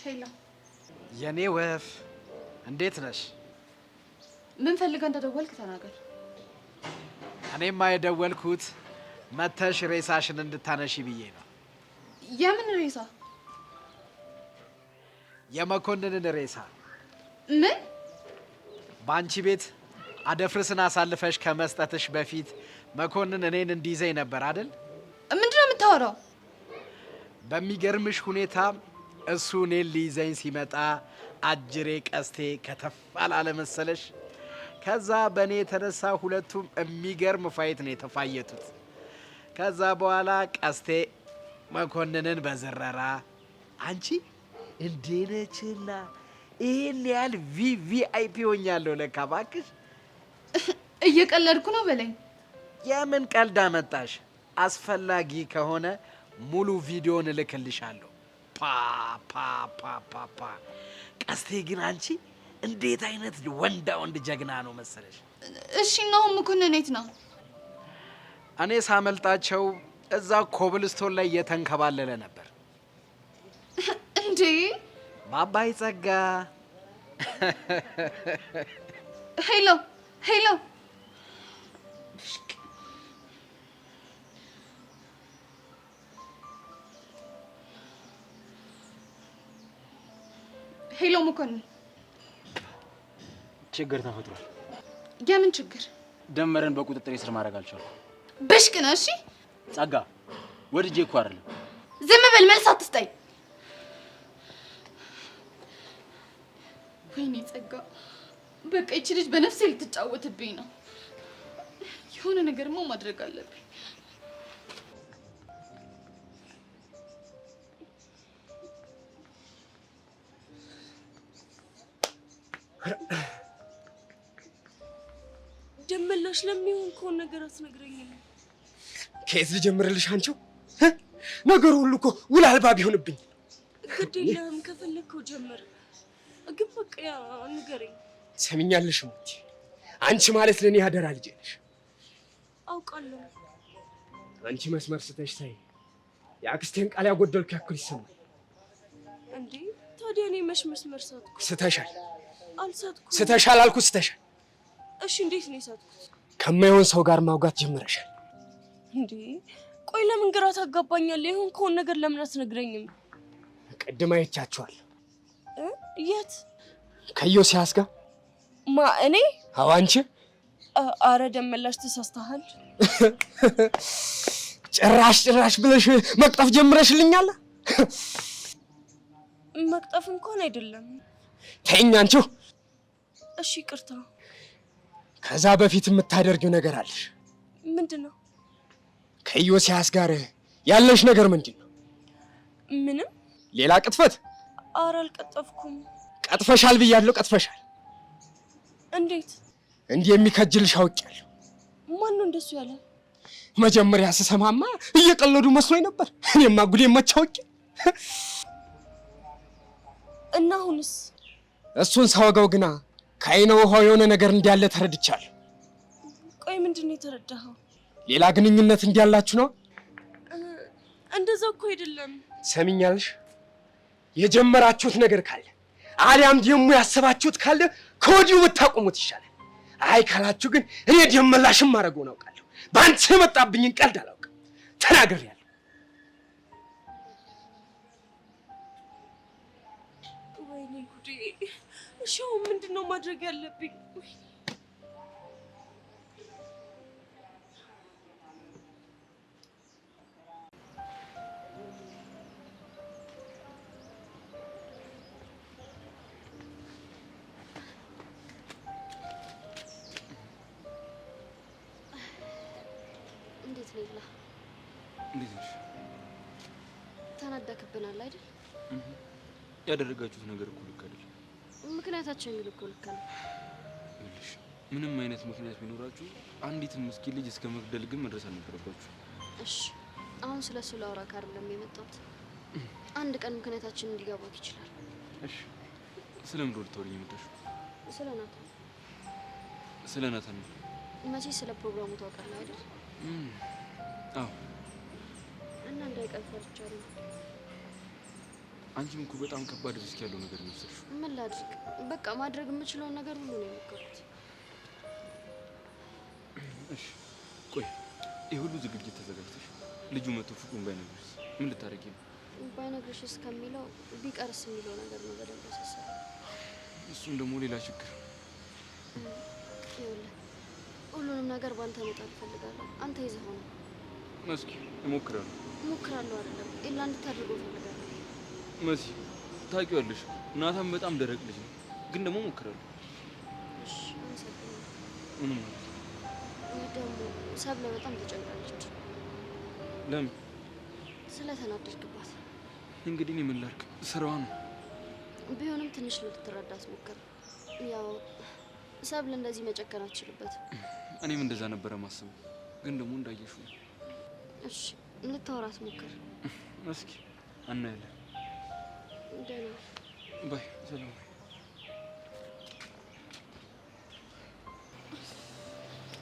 ሄሎ የኔ ወፍ እንዴት ነሽ? ምን ፈልገህ እንደደወልክ ተናገር። እኔማ የደወልኩት መተሽ ሬሳሽን እንድታነሺ ብዬ ነው። የምን ሬሳ? የመኮንንን ሬሳ። ምን? በአንቺ ቤት አደፍርስን አሳልፈሽ ከመስጠትሽ በፊት መኮንን እኔን እንዲይዘኝ ነበር አይደል? ምንድን ነው የምታወራው? በሚገርምሽ ሁኔታ እሱ እኔን ሊይዘኝ ሲመጣ አጅሬ ቀስቴ ከተፍ አላለ መሰለሽ? ከዛ በእኔ የተነሳ ሁለቱም የሚገርም ፋይት ነው የተፋየቱት። ከዛ በኋላ ቀስቴ መኮንንን በዝረራ አንቺ እንዴነችና ይህን ያህል ቪቪአይፒ ሆኛለሁ ለካ። እባክሽ እየቀለድኩ ነው በለኝ። የምን ቀልድ አመጣሽ? አስፈላጊ ከሆነ ሙሉ ቪዲዮን እልክልሻለሁ። ፓ ቀስቴ ግን አንቺ እንዴት አይነት ወንዳ ወንድ ጀግና ነው መሰለሽ። እሺ ነው መኮንን የት ነው? እኔ ሳመልጣቸው እዛ ኮብልስቶን ላይ እየተንከባለለ ነበር። እንዴ ባባይ ጸጋ። ሄሎ ሄሎ ሄሎ መኮንን፣ ችግር ተፈጥሯል። የምን ችግር? ደመረን በቁጥጥር ስር ማድረግ አልቻልኩም። ብሽቅ ነህ? እሺ ጸጋ፣ ወድጄ እኮ አይደለም። ዝም በል፣ መልስ አትስጠኝ። ወይኔ ጸጋ፣ በቃ ይቺ ልጅ በነፍሴ ልትጫወትብኝ ነው። የሆነ ነገርማ ማድረግ አለብኝ። ደመላሽ ለሚሆን ከሆነ ነገር አትነግረኝም? ከየት ልጀምርልሽ አንቺው? ነገሩ ሁሉ እኮ ውል አልባ ቢሆንብኝ። ግድ የለህም፣ ከፈለግከው ጀምር። ግን በቃ ንገረኝ። ሰሚኛለሽ ሙቲ፣ አንቺ ማለት ለኔ ያደራ ልጅ ነሽ። አውቃለሁ። አንቺ መስመር ስተሽ ታይ የአክስቴን ቃል ያጎደልኩ ያክል ይሰማል። እንዴ ታዲያ እኔ መች መስመር ሳትኩ? ስተሻል። አልሳትኩም። ስተሻል አልኩ፣ ስተሻል። እሺ እንዴት ነው የሳትኩት? ከማይሆን ሰው ጋር ማውጋት ጀምረሻል። እንዴ ቆይ ለምን ግራ ታጋባኛለህ? ይሁን ከሆነ ነገር ለምን አትነግረኝም? ቅድም አይቻችኋለሁ። የት? ከዮሲያስ ጋር። ማ እኔ? አዎ አንቺ። አረ ደመላሽ ተሳስተሃል። ጭራሽ ብለሽ መቅጠፍ ጀምረሽልኛል። መቅጠፍ እንኳን አይደለም። ተይኝ አንቺው። እሺ ይቅርታ። ከዛ በፊት የምታደርጊው ነገር አለሽ። ምንድነው? ከዮሲያስ ጋር ያለሽ ነገር ምንድነው? ምንም። ሌላ ቅጥፈት? አረ አልቀጠፍኩም። ቀጥፈሻል ብያለሁ፣ ቀጥፈሻል። እንዴት? እንዲህ የሚከጅልሽ አውቄያለሁ። ማን ነው እንደሱ ያለ? መጀመሪያ ስሰማማ እየቀለዱ መስሎኝ ነበር። እኔማ ጉዴ መቻውቂ። እና አሁንስ? እሱን ሳወጋው ግና ከአይነ ውሃው የሆነ ነገር እንዳለ ተረድቻለሁ። ቆይ ምንድነው የተረዳኸው? ሌላ ግንኙነት እንዳላችሁ ነው? እንደዛ እኮ አይደለም። ሰሚኛለሽ? የጀመራችሁት ነገር ካለ አሊያም ደግሞ ያሰባችሁት ካለ ከወዲሁ ብታቆሙት ይሻላል። አይ ካላችሁ ግን እኔ ደመላሽም ማድረጉን አውቃለሁ። በአንቺ የመጣብኝን ቀልድ አላውቅም። ተናግሬያለሁ። ወይኔ ጉዴ! እሺ ምንድነው ማድረግ ያለብኝ? እንዴት ሌላ? እንዴት ነሽ? ተናደክብናል አይደል? ያደረጋችሁት ነገር እኮ ልክ አይደለም። ምክንያታቸው የሚል እኮ ልክ ነው። ይኸውልሽ ምንም አይነት ምክንያት ቢኖራችሁ አንዲትን ምስኪን ልጅ እስከ መግደል ግን መድረስ አልነበረባችሁ። እሺ አሁን ስለሱ ላውራ አይደለም የመጣሁት። አንድ ቀን ምክንያታችን እንዲገባክ ይችላል። እሺ ስለምን ልታወሪኝ የመጣሽው? ስለ ናታን። ስለ ናታን ነው? መቼ ስለ ፕሮግራሙ ታውቃለህ አይደል? አዎ። እና እንዳይቀር ፈርቻለሁ። አንቺም እኮ በጣም ከባድ ሪስክ ያለው ነገር ነው የወሰድሽው። ምን ላድርግ? በቃ ማድረግ የምችለውን ነገር ሁሉ ነው የሞከርኩት። እሺ ቆይ ይህ ሁሉ ዝግጅት ተዘጋጅተሽ ልጁ መቶ ፍቅሩን ባይነግርሽ ምን ልታደርጊ ነው? ባይነግርሽ እስከሚለው ቢቀርስ የሚለው ነገር ነው በደንብ ያሳሰበኝ። እሱም ደግሞ ሌላ ችግር። ይኸውልህ ሁሉንም ነገር ባንተ መጣል እፈልጋለሁ። አንተ ይዘኸው ነው። መስኪ እሞክራለሁ። እሞክራለሁ አይደለም ኢላ እንድታደርገው እፈልጋለሁ። መሲ ታውቂዋለሽ፣ ናታን በጣም ደረቅ ልጅ ነው፣ ግን ደግሞ እሞክራለሁ። እሺ አመሰግናለሁ። ምንም ማለት ደግሞ ሰብለ በጣም ተጨንቃለች። ለምን? ስለተናደድክባት። እንግዲህ እኔ ምን ላድርግ? ስራዋ ነው። ቢሆንም ትንሽ ልትረዳት ሞክር። ያው ሰብለ እንደዚህ መጨከን አትችልበትም። እኔም እንደዛ ነበረ ማስበው፣ ግን ደግሞ እንዳየሽው። እሺ ልታወራት ሞክር። እስኪ እናያለን። ደህና ባይ። ሰላም።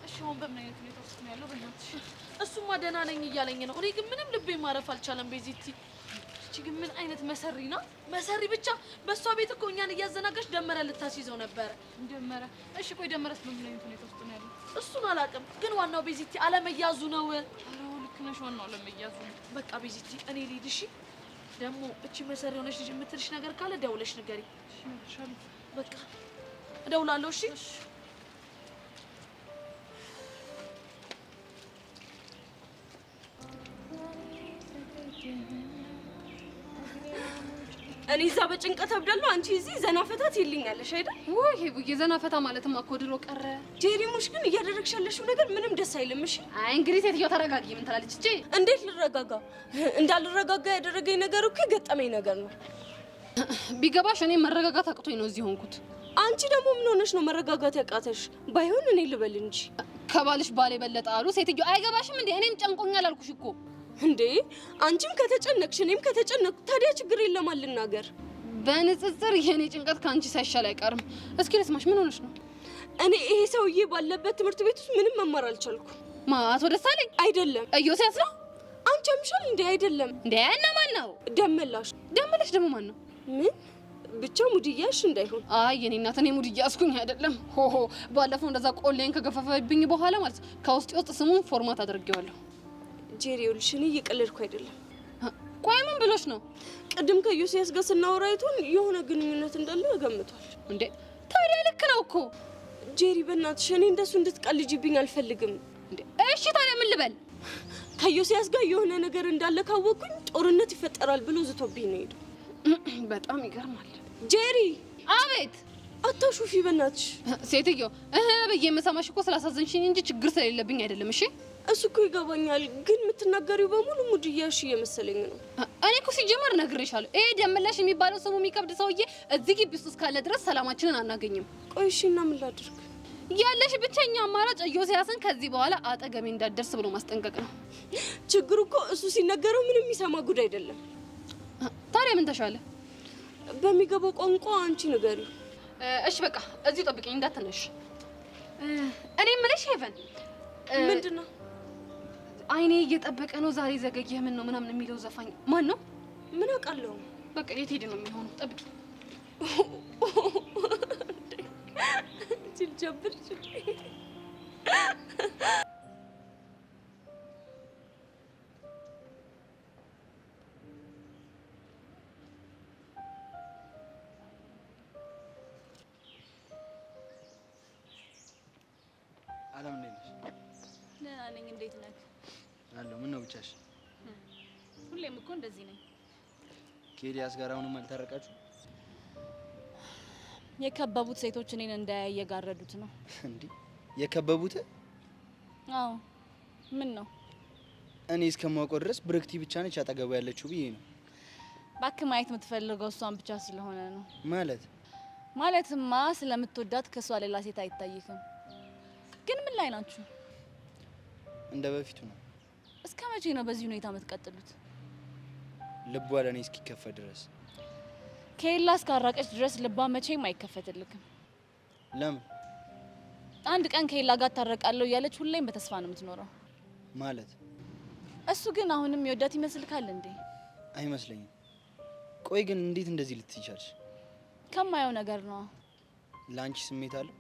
እሺ አሁን በምን አይነት ሁኔታ ውስጥ ነው ያለው? በእናትሽ እሱማ ደህና ነኝ እያለኝ ነው። እኔ ግን ምንም ልቤ ማረፍ አልቻለም። ቤዚቲ እቺ ግን ምን አይነት መሰሪ ናት? መሰሪ ብቻ። በእሷ ቤት እኮ እኛን እያዘናጋሽ ደመረ ልታስይዘው ነበረ። ደመረ? እሺ ቆይ ደመረስ በምን አይነት ሁኔታ ውስጥ ነው ያለው? እሱን አላውቅም፣ ግን ዋናው ቤዚቲ አለመያዙ ነው። ኧረ ልክ ነሽ፣ ዋናው አለመያዙ ነው። በቃ ቤዚቲ እኔ ልሂድ። እሺ ደግሞ እቺ መሰሪ ሆነሽ ልጅ የምትልሽ ነገር ካለ ደውለሽ ንገሪ። እሺ እነግርሻለሁ። በቃ እደውላለሁ። እሺ እኔ እዛ በጭንቀት አብዳለሁ፣ አንቺ እዚህ ዘና ፈታት ይልኛለሽ አይደል? ወይ ቡዬ ዘና ፈታ ማለትማ እኮ ድሮ ቀረ። ጄሪሙሽ ግን እያደረግሽ ያለሽው ነገር ምንም ደስ አይልም። እሺ አይ እንግዲህ ሴትዮዋ ተረጋጊ። ምን ትላለች እቺ? እንዴት ልረጋጋ? እንዳልረጋጋ ያደረገኝ ነገር እኮ የገጠመኝ ነገር ነው። ቢገባሽ እኔ መረጋጋት አቅቶኝ ነው እዚህ ሆንኩት። አንቺ ደግሞ ምን ሆነሽ ነው መረጋጋት ያቃተሽ? ባይሆን እኔ ልበል እንጂ ከባልሽ ባል የበለጠ አሉ ሴትዮዋ። አይገባሽም እንዴ? እኔም ጨንቆኛል አልኩሽ እኮ። እንዴ አንቺም ከተጨነቅሽ እኔም ከተጨነቅኩ ታዲያ ችግር የለም አልናገር። በንጽጽር የኔ ጭንቀት ካንቺ ሳይሻል አይቀርም። እስኪ ልስማሽ፣ ምን ሆነሽ ነው? እኔ ይሄ ሰውዬ ባለበት ትምህርት ቤት ውስጥ ምንም መማር አልቻልኩም። አቶ ደሳለኝ? አይደለም። ኢዮስያስ ነው? አንቺ አምሻል እንዴ? አይደለም። እንዴ እና ማን ነው? ደመላሽ። ደመላሽ ደግሞ ማን ነው? ምን ብቻ ሙድያሽ እንዳይሆን። አይ የኔ እናት፣ እኔ ሙድያስኩኝ አይደለም። ሆሆ ባለፈው እንደዛ ቆሌን ከገፈፈብኝ በኋላ ማለት ከውስጥ ስሙን ፎርማት አድርጌዋለሁ። ጄሪ፣ ይኸውልሽ እኔ እየቀለድኩ አይደለም። ቆይ ምን ብሎሽ ነው? ቅድም ከኢዮስያስ ጋር ስናወራ አይቶን የሆነ ግንኙነት እንዳለ ገምቷል። እንዴ ታዲያ ልክ ነው እኮ ጄሪ። በእናትሽ እኔ እንደሱ እንድትቀልጂብኝ አልፈልግም። እንዴ እሺ ታዲያ ምን ልበል? ከኢዮስያስ ጋር የሆነ ነገር እንዳለ ካወቅኩኝ ጦርነት ይፈጠራል ብሎ ዝቶብኝ ነው ሄደው። በጣም ይገርማል። ጄሪ። አቤት። አታሹፊ በእናትሽ። ሴትዮ ብዬ የምሰማሽ እኮ ስላሳዘንሽኝ እንጂ ችግር ስለሌለብኝ አይደለም። እሺ እሱ እኮ ይገባኛል፣ ግን የምትናገሪው በሙሉ ሙድያሽ እየመሰለኝ ነው። እኔ እኮ ሲጀመር ነግሬሻለሁ፣ ይሄ ደመላሽ የሚባለው ስሙ የሚከብድ ሰውዬ እዚህ ግቢ ውስጥ እስካለ ድረስ ሰላማችንን አናገኝም። ቆይ እሺ፣ እና ምን ላድርግ? ያለሽ ብቸኛ አማራጭ ኢዮስያስን ከዚህ በኋላ አጠገቤ እንዳትደርስ ብሎ ማስጠንቀቅ ነው። ችግሩ እኮ እሱ ሲነገረው ምንም የሚሰማ ጉድ አይደለም። ታዲያ ምን ተሻለ? በሚገባው ቋንቋ አንቺ ንገሪው። እሺ በቃ እዚሁ ጠብቂኝ እንዳትነሽ። እኔ የምልሽ ሄቨን፣ ምንድነው? አይኔ እየጠበቀ ነው ዛሬ ዘገየህ ምን ነው ምናምን የሚለው ዘፋኝ ማን ነው? ምን አውቃለሁ። በቃ የት ሄድ ነው የሚሆነው? ጠብቂ። ጅልጀብር አለም እንዴት ነሽ? ደህና ነኝ። እንዴት ነህ? አለሁ። ምን ነው ብቻሽ? ሁሌም እኮ እንደዚህ ነኝ። ከኤልያስ ጋር አሁንም አልታረቃችሁ? የከበቡት ሴቶች እኔን እንዳያይ እየጋረዱት ነው። እንዴ የከበቡት? አዎ። ምን ነው? እኔ እስከማውቀው ድረስ ብርክቲ ብቻ ነች አጠገቡ ያለችው ብዬ ነው። እባክህ ማየት የምትፈልገው እሷን ብቻ ስለሆነ ነው። ማለትማ ስለምትወዳት ከሷ ሌላ ሴት አይታይክም። ግን ምን ላይ ናችሁ? እንደ በፊቱ ነው። እስከ መቼ ነው በዚህ ሁኔታ የምትቀጥሉት? ልቧ ለኔ እስኪከፈት ድረስ። ከኤላ እስካራቀች ድረስ ልቧ መቼም አይከፈትልክም። ለምን? አንድ ቀን ከኤላ ጋር ታረቃለሁ እያለች ሁሌም በተስፋ ነው የምትኖረው። ማለት? እሱ ግን አሁንም የወዳት ይመስልካል እንዴ? አይመስለኝም። ቆይ ግን እንዴት እንደዚህ ልትይቻልሽ? ከማየው ነገር ነው። ለአንቺ ስሜት አለው?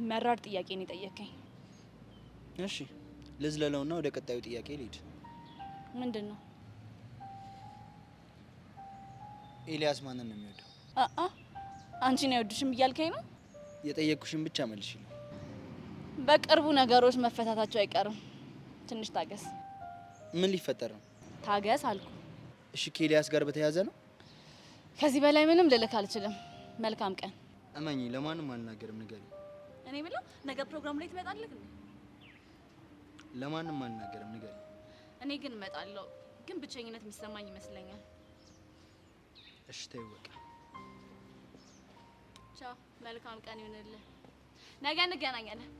መራር ጥያቄ ነው የጠየቀኝ። እሺ ልዝለለውና ወደ ቀጣዩ ጥያቄ ልሂድ። ምንድን ነው? ኤልያስ ማንን ነው የሚወደው? አንቺ ነው የወድሽም እያልከኝ ነው? የጠየቅኩሽን ብቻ መልሽልኝ። በቅርቡ ነገሮች መፈታታቸው አይቀርም። ትንሽ ታገስ። ምን ሊፈጠር ነው? ታገስ አልኩ። እሺ ከኤልያስ ጋር በተያያዘ ነው? ከዚህ በላይ ምንም ልልክ አልችልም። መልካም ቀን። እመኚ፣ ለማንም አልናገርም። ንገሪኝ። እኔ ብለው ነገ ፕሮግራም ላይ ትመጣለህ እንዴ? ለማንም አልናገርም። ንገሪኝ። እኔ ግን እመጣለሁ፣ ግን ብቸኝነት የሚሰማኝ ይመስለኛል። እሺ ተይው በቃ። ቻው፣ መልካም ቀን ይሁንልህ። ነገ እንገናኛለን።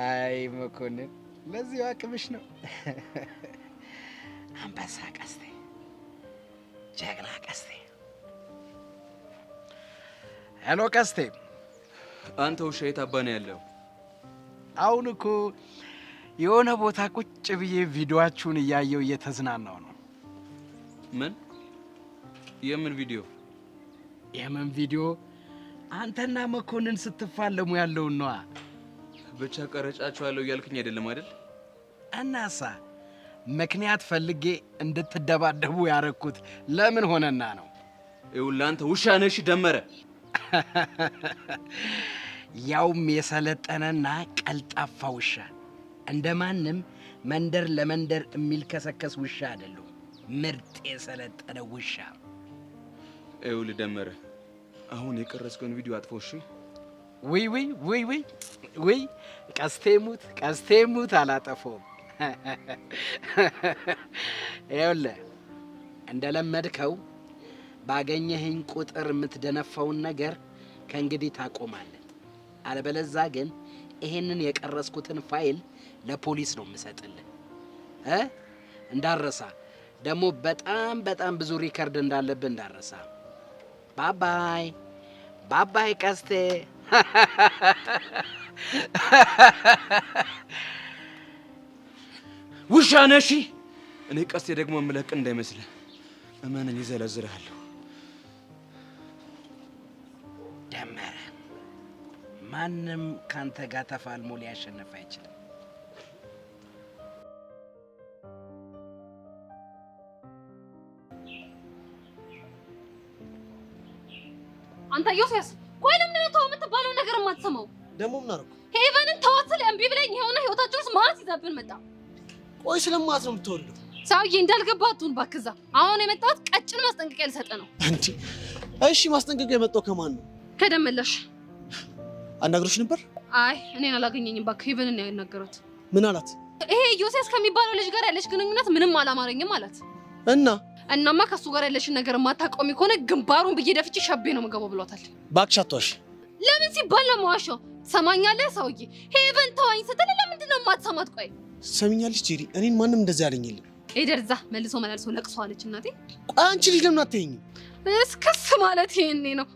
አይ መኮንን፣ ለዚህ አቅምሽ ነው። አንበሳ ቀስቴ፣ ጀግና ቀስቴ። ሄሎ ቀስቴ። አንተ ውሻ የት አባ ነው ያለው? አሁን እኮ የሆነ ቦታ ቁጭ ብዬ ቪዲዮአችሁን እያየው እየተዝናናው ነው። ምን? የምን ቪዲዮ? የምን ቪዲዮ? አንተና መኮንን ስትፋለሙ ያለውን ነዋ። ብቻ ቀረጫችኋለሁ እያልክኝ አይደለም አይደል? እናሳ ምክንያት ፈልጌ እንድትደባደቡ ያረኩት ለምን ሆነና ነው? ይኸውልህ አንተ ውሻ ነሽ ደመረ። ያውም የሰለጠነና ቀልጣፋ ውሻ። እንደማንም መንደር ለመንደር የሚልከሰከስ ውሻ አይደለም። ምርጥ የሰለጠነ ውሻ። ይኸውልህ ደመረ፣ አሁን የቀረጽከውን ቪዲዮ አጥፎ። እሺ? ውይ ቀስቴሙት አላጠፈውም። ይኸውልህ እንደለመድከው ባገኘህኝ ቁጥር የምትደነፋውን ነገር ከእንግዲህ ታቆማለህ። አለበለዚያ ግን ይሄንን የቀረስኩትን ፋይል ለፖሊስ ነው የምሰጥልህ። እንዳረሳ ደግሞ በጣም ብዙ ሪከርድ እንዳለብህ እንዳረሳ። ባባይ ባባይ ቀስቴ። ውሻ ነሽ። እኔ ቀስቴ ደግሞ የምለቅ እንዳይመስልህ። እመነኝ፣ ይዘለዝልሃለሁ። ደመረ፣ ማንም ካንተ ጋር ተፋልሞ ሊያሸንፍ አይችልም። አንተ ዮሴስ፣ ቆይ ለምን ነው ተው የምትባለው ነገር የማትሰማው? ደግሞ ምን አደረኩ? ሄቨንን ተዋት ስለ እምቢ ብለኝ ይኸውና ህይወታችን ውስጥ ማለት ይዛብን መጣ። ቆይ ስለማት ነው የምትወልደው? ሰውዬ እንዳልገባህ አትሁን እባክህ። እዛ አሁን የመጣሁት ቀጭን ማስጠንቀቂያ ልሰጥህ ነው። እንዴ? እሺ፣ ማስጠንቀቂያ የመጣው ከማን ነው? ከደመለሽ። አናግሮሽ ነበር? አይ እኔን አላገኘኝም እባክህ። ሄቨንን ነው ያናገሩት። ምን አላት? ይሄ ዮሴስ ከሚባለው ልጅ ጋር ያለሽ ግንኙነት ምንም አላማረኝም አላት። እናማ ከሱ ጋር ያለሽን ነገር የማታቆሚ ከሆነ ግንባሩን ብዬ ደፍቼ ሸቤ ነው የምገባው ብሏታል። እባክሽ አትዋሽ። ለምን ሲባል ነው የማዋሸው? ሰማኛለህ ሰውዬ? ሄቨን ተዋኝ ስትል ለምንድን ነው የማትሰማት? ቆይ ሰሚኛለሽ ጄሪ፣ እኔን ማንም እንደዚህ ያለኝ የለም። ኤደርዛ መልሶ መላልሶ ለቅሶ አለች እናቴ። ቆይ አንቺ ልጅ ለምን አትይኝም? እስከስ ማለት ይሄኔ ነው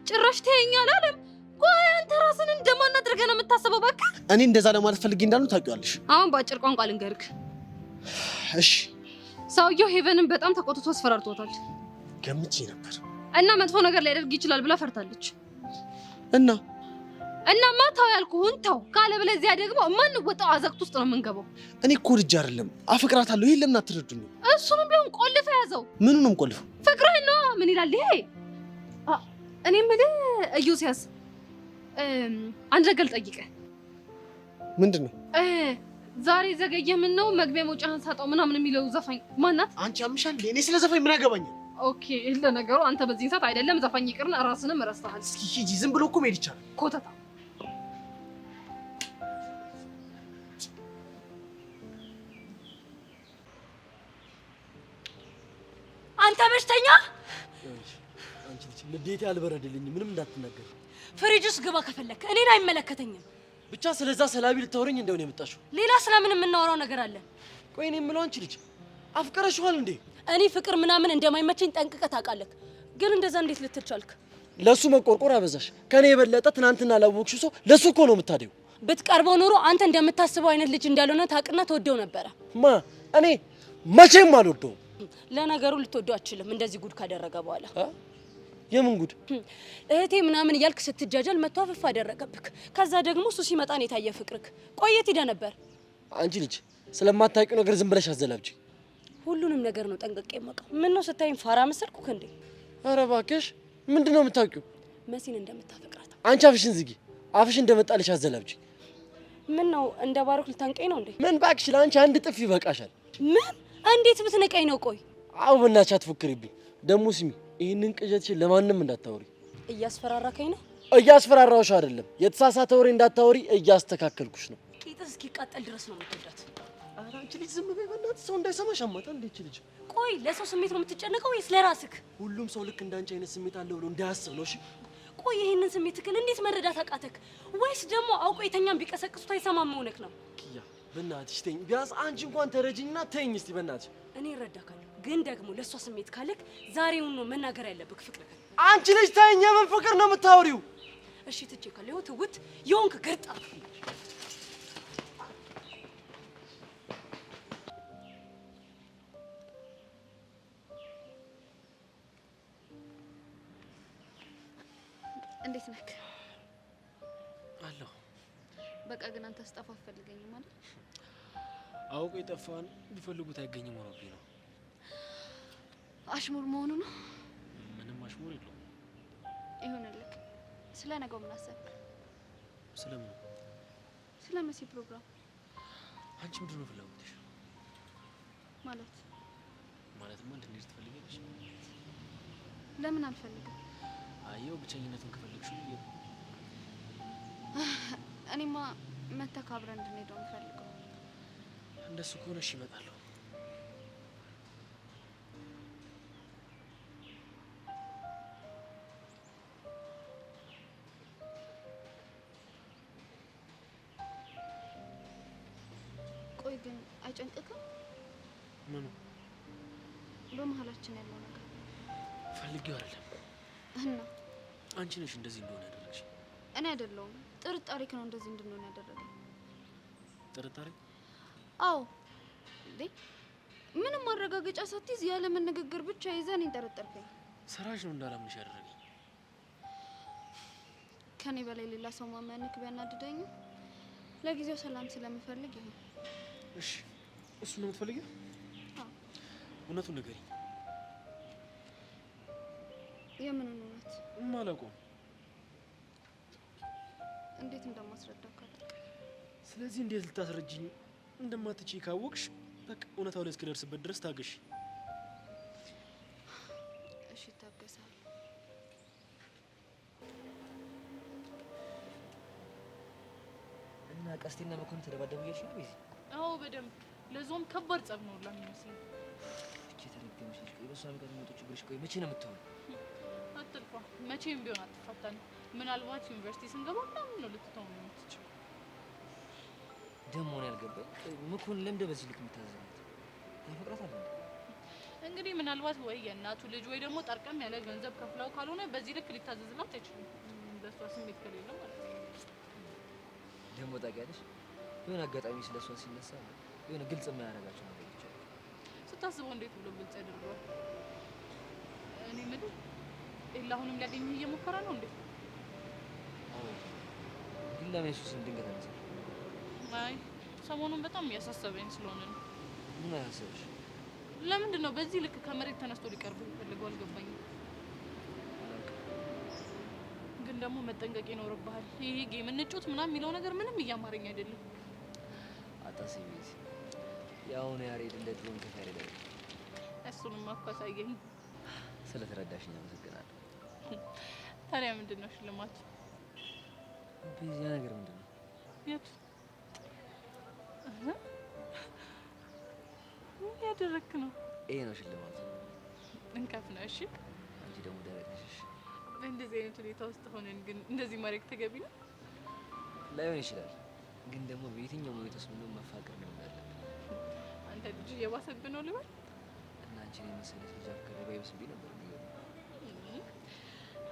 ጭራሽ ትይኛል አለም። ቆይ አንተ ራስን እንደማን አድርገህ ነው የምታስበው? በቃ እኔ እንደዛ ለማለት ፈልጌ እንዳልሆነ ታውቂዋለሽ። አሁን በአጭር ቋንቋ ልንገርክ። እሺ። ሰውየው ሄቨንን በጣም ተቆጥቶ አስፈራርቶታል። ገምቼ ነበር። እና መጥፎ ነገር ሊያደርግ ይችላል ብላ ፈርታለች። እናማ ተው ያልኩህን ተው፣ ካለበለዚያ ደግሞ የማንወጣው አዘቅት ውስጥ ነው የምንገባው። እኔ እኮ ልጅ አይደለም አፍቅራታለሁ። ይሄን ለምን አትረዱኝ? እሱንም ቢሆን ቆልፈ ያዘው። ምኑንም ቆልፈው? ፍቅርህን ነዋ። ምን ይላል ይሄ? እኔ የምልህ ኢዮስያስ፣ አንድ ነገር ልጠይቅህ። ምንድን ነው? ዛሬ ዘገየህ። ምን ነው መግቢያ መውጫህን ሳጣው ምናምን የሚለው ዘፋኝ ማናት? አንቺ አምሻል። እኔ ስለ ዘፋኝ ምን አገባኝ? ኦኬ፣ ለነገሩ አንተ በዚህ ሰዓት አይደለም ዘፋኝ ይቅርና ራስንም ረስተሃል። እስኪ ሂጂ፣ ዝም ብሎ እኮ መሄድ ይቻላል። ኮተታ አንተ በሽተኛ! አንቺ ልጅ ንዴቴ አልበረደልኝ። ምንም እንዳትናገር። ፍሪጅ ውስጥ ግባ ከፈለክ፣ እኔን አይመለከተኝም። ብቻ ስለዛ ሰላቢ ልታወሪኝ እንደሆነ የመጣሽው? ሌላ ስለምን የምናወራው ነገር አለ? ቆይ እኔ የምለው አንቺ ልጅ አፍቀረሽዋል እንዴ? እኔ ፍቅር ምናምን እንደማይመቸኝ ጠንቅቀህ ታውቃለህ። ግን እንደዛ እንዴት ልትል ቻልክ? ለሱ መቆርቆር አበዛሽ። ከኔ የበለጠ ትናንትና ላወቅሽው ሰው ለሱ እኮ ነው የምታደው። ብትቀርበው ኖሮ አንተ እንደምታስበው አይነት ልጅ እንዳልሆነ ታውቅና ተወደው ነበረ። እኔ መቼም አልወደውም። ለነገሩ ልትወደው አትችልም፣ እንደዚህ ጉድ ካደረገ በኋላ። የምን ጉድ? እህቴ ምናምን እያልክ ስትጃጃል መጥቶ አፈፋ አደረገብክ። ከዛ ደግሞ እሱ ሲመጣ ነው የታየ ፍቅርክ። ቆየት ሄደ ነበር። አንቺ ልጅ ስለማታውቂው ነገር ዝም ብለሽ አዘላብጂ። ሁሉንም ነገር ነው ጠንቅቄ የማውቀው። ምን ነው ስታይም ፋራ መሰልኩክ እንዴ? ኧረ እባክሽ፣ ምንድነው የምታውቂው? መሲን እንደምታፈቅራት። አንቺ አፍሽን ዝጊ። አፍሽ እንደመጣልሽ አዘላብጂ። ምን ነው እንደ ባሮክ ልታንቀኝ ነው እንዴ? ምን እባክሽ፣ ለአንቺ አንድ ጥፍ ይበቃሻል። ምን? እንዴት ብትነቀኝ ነው? ቆይ አው በእናትሽ አትፎክሪብኝ። ደግሞ ስሚ፣ ይህንን ቅዠትሽን ለማንም እንዳታወሪ። እያስፈራራከኝ ነው? እያስፈራራሁሽ አይደለም፣ የተሳሳተ ወሬ እንዳታወሪ እያስተካከልኩሽ ነው። ቂጥህ እስኪቃጠል ድረስ ነው የምትወዳት። ኧረ አንቺ ልጅ ዝም በይ በእናትሽ፣ ሰው እንዳይሰማሽ አማታ። እንዴት ልጅ? ቆይ ለሰው ስሜት ነው የምትጨነቀው ወይስ ለራስክ? ሁሉም ሰው ልክ እንዳንቺ አይነት ስሜት አለው ብሎ እንዳያስብ ነው። እሺ ቆይ ይሄንን ስሜትክን እንዴት መረዳት አቃተክ? ወይስ ደግሞ አውቆ የተኛን ቢቀሰቅሱት አይሰማም መሆንክ ነው? ኪያ በእናትሽ ተይኝ። ቢያንስ አንቺ እንኳን ተረጅኝና ተይኝ እስቲ በእናትሽ። እኔ እረዳካለሁ፣ ግን ደግሞ ለሷ ስሜት ካለክ ዛሬውን ነው መናገር ያለብክ ፍቅርክን። አንቺ ልጅ ተይኝ። የምን ፍቅር ነው የምታወሪው? እሺ ትቼካለሁ። ይኸው ትውት የሆንክ ገርጣ። እንዴት ነህ? አለሁ። በቃ ግን አንተ ስጠፋ አትፈልገኝም ማለት? አውቆ የጠፋን ቢፈልጉት አይገኝም ሆኖብኝ ነው። አሽሙር መሆኑ ነው? ምንም አሽሙር የለውም። ይሁንልህ። ስለ ነገው ምን አሰብክ? ስለምን? ስለ መሲ ፕሮግራም። አንቺ ምንድን ነው ፍላጎትሽ? ማለትማ እንድንሄድ ትፈልጊያለሽ? ለምን አልፈልግም? አየው ብቸኝነቱን ከፈለግሽው እኔማ መተህ አብረን እንድንሄድ ነው የምፈልገው። እንደሱ ከሆነ እሺ እመጣለሁ። ግን አይጨንቅክም? ምኑ? በመሀላችን ያለው ነገር ፈልጌው አይደለም። እና አንቺ ነሽ እንደዚህ እንደሆነ ያደረግሽ። እኔ አይደለሁም። ጥርጣሬክ ነው እንደዚህ እንድንሆን ያደረገኝ። ጥርጣሬ? አዎ። እንዴ ምንም ማረጋገጫ ሳትይዝ ያለ መነጋገር ብቻ ይዘን እንጠረጠርከኝ። ስራሽ ነው እንዳላምንሽ ያደረገኝ። ከኔ በላይ ሌላ ሰው ማመንክ ቢያናድደኝ ለጊዜው ሰላም ስለምፈልግ ይሁን። እሺ እሱ ነው የምትፈልጊው? አዎ። እውነቱን ንገሪኝ። የምን እውነት? ማላውቀው። እንዴት እንደማስረዳው ካላውቅ። ስለዚህ እንዴት ልታስረጅኝ እንደማትችይ ካወቅሽ በቃ እውነታው ላይ እስክደርስበት ድረስ ታገሽ። እሺ ታገሳለሁ። እና ቀስቴና መኮንን ተደባደቡ እያልሽ ነው ቤዚ? አዎ በደንብ ለዞም ከባድ ጸብ ነው ለሚመስለኝ። እቺ ተረገመሽ ልጅ ቆይ፣ በሷ ጋር የሚመጡ ችግሮች ቆይ መቼ ነው የምትሆነው? አትልፋ፣ መቼም ቢሆን አትፋታን። ምናልባት ዩኒቨርሲቲ ስንገባ ምናምን ነው ልትተው ነው የምትችለው። ደሞ ነው ያልገባኝ። መኮንን ለምደ በዚህ ልክ የምታዘናት ያፈቅራታል እንዴ? እንግዲህ ምናልባት ወይ የእናቱ ልጅ ወይ ደግሞ ጠርቀም ያለ ገንዘብ ከፍላው ካልሆነ በዚህ ልክ ሊታዘዝላት አይችልም። በሷ ስሜት ከሌለ ማለት ነው። ደሞ ታውቂያለሽ፣ የሆነ አጋጣሚ ስለሷ ሲነሳ የሆነ ግልጽ የማያደርጋቸው ነገሮች አሉ። ስታስበው እንዴት ብሎ ግልጽ ያደርገዋል? እኔ ምድር ኤላ አሁንም ሊያገኝህ እየሞከረ ነው እንዴ? አዎ፣ ግን ለምን እሱን ድንገት አነሳ? አይ ሰሞኑን በጣም እያሳሰበኝ ስለሆነ ነው። ምን አያሰብሽ? ለምንድን ነው በዚህ ልክ ከመሬት ተነስቶ ሊቀርብ ፈልገው? አልገባኝም። ግን ደግሞ መጠንቀቅ ይኖርብሃል። ይሄ ጌም እንጫወት ምናምን የሚለው ነገር ምንም እያማረኝ አይደለም። አታስቢ፣ ያው ነው ያሬድ እንደ ድሮን ከፍ ያሬድ አይደል? እሱንም አፋሳየኝ። ስለተረዳሽኝ አመሰግናለሁ። ታዲያ ምንድን ነው ሽልማቱ? በዚያ ነገር ምንድን ነው? የት ምን ያደረክ ነው? ይሄ ነው ሽልማቱ። እንከፍ ነው። እሺ አንቺ ደግሞ ደረቅ ነሽ። በእንደዚህ አይነት ሁኔታ ውስጥ ሆነን ግን እንደዚህ ማድረግ ተገቢ ነው? ላይሆን ይችላል፣ ግን ደግሞ በየትኛው ሁኔታ ውስጥ ምንም መፋቀር ነው ያለብን። አንተ ልጅ እየባሰብህ ነው ልበል? እና አንቺን የመሰለች ልጅ አፍቅሬ ባይብስብኝ ነበር የሚገርም።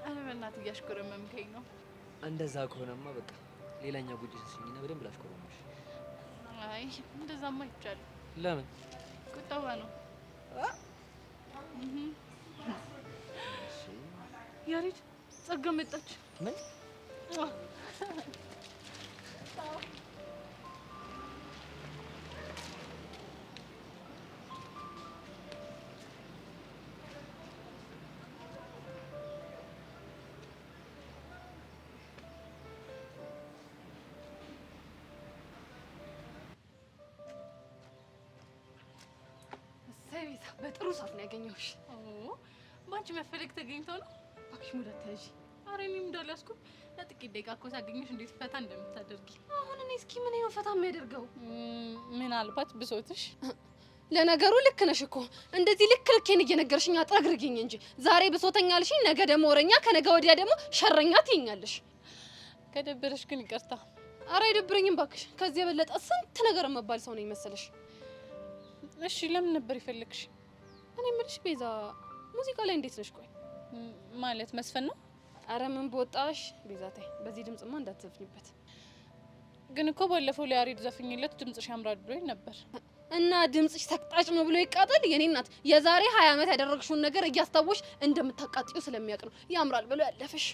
ኧረ በእናትህ እያሽኮረመምከኝ ነው። እንደዛ ከሆነማ በቃ ሌላኛው ጉዳይ ስስኝና በደንብ ላሽኮረመምሽ። አይ እንደዛማ አይቻልም። ለምን? ቁጠባ ነው። ያሬድ ጸጋ መጣች። ምን? ቤዛ በጥሩ ሰዓት ነው ያገኘሁሽ። ባንቺ መፈለግ ተገኝቶ ነው? እባክሽ ሙድ አትያዢ። ኧረ እኔም እንዳልያዝኩ ለጥቂት ደቂቃ እኮ ሳገኘሽ እንዴት ፈታ እንደምታደርጊ። አሁን እኔ እስኪ ምን ነው ፈታ የሚያደርገው? ምናልባት ብሶትሽ። ለነገሩ ልክ ነሽ እኮ እንደዚህ ልክ ልኬን እየነገርሽኝ አጥረግርጊኝ እንጂ ዛሬ ብሶተኛ አልሽኝ፣ ነገ ደግሞ ወረኛ፣ ከነገ ወዲያ ደግሞ ሸረኛ ትይኛለሽ። ከደበረሽ ግን ይቅርታ። ኧረ አይደብረኝም እባክሽ። ከዚህ የበለጠ ስንት ነገር መባል ሰው ነኝ መሰለሽ። እሺ ለምን ነበር ይፈልግሽ? እኔ የምልሽ ቤዛ ሙዚቃ ላይ እንዴት ነሽ? ቆይ ማለት መስፈን ነው? አረ ምን በወጣሽ ቤዛ ተይ፣ በዚህ ድምጽማ እንዳትዘፍኝበት። ግን እኮ ባለፈው ለያሬድ ዘፍኝለት ድምጽሽ ያምራል ብሎኝ ነበር። እና ድምጽሽ ተቅጣጭ ነው ብሎ ይቃጠል? የኔ እናት የዛሬ 20 ዓመት ያደረግሽውን ነገር እያስታወሽ እንደምታቃጥዩ ስለሚያውቅ ነው ያምራል ብሎ ያለፈሽ።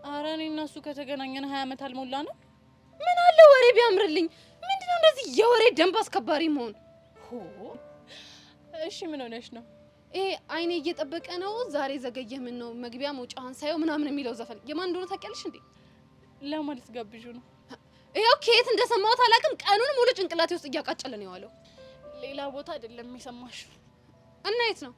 አረ እኔ እና እሱ ከተገናኘን 20 ዓመት አልሞላ ነው። ምን አለ ወሬ ቢያምርልኝ። ምንድነው እንደዚህ የወሬ ደንብ አስከባሪ መሆን? እሺ ምን ሆነሽ ነው? ይሄ አይኔ እየጠበቀ ነው ዛሬ ዘገየህ ምን ነው መግቢያ መውጫህን ሳየው ምናምን የሚለው ዘፈን የማን እንደሆነ ታውቂያለሽ እንዴ? ለማለት ጋብዡ ነው። ይኸው ከየት እንደሰማሁት አላውቅም። ቀኑን ሙሉ ጭንቅላቴ ውስጥ እያቃጨለ ነው የዋለው። ሌላ ቦታ አይደለም የሰማሽው። እና የት ነው?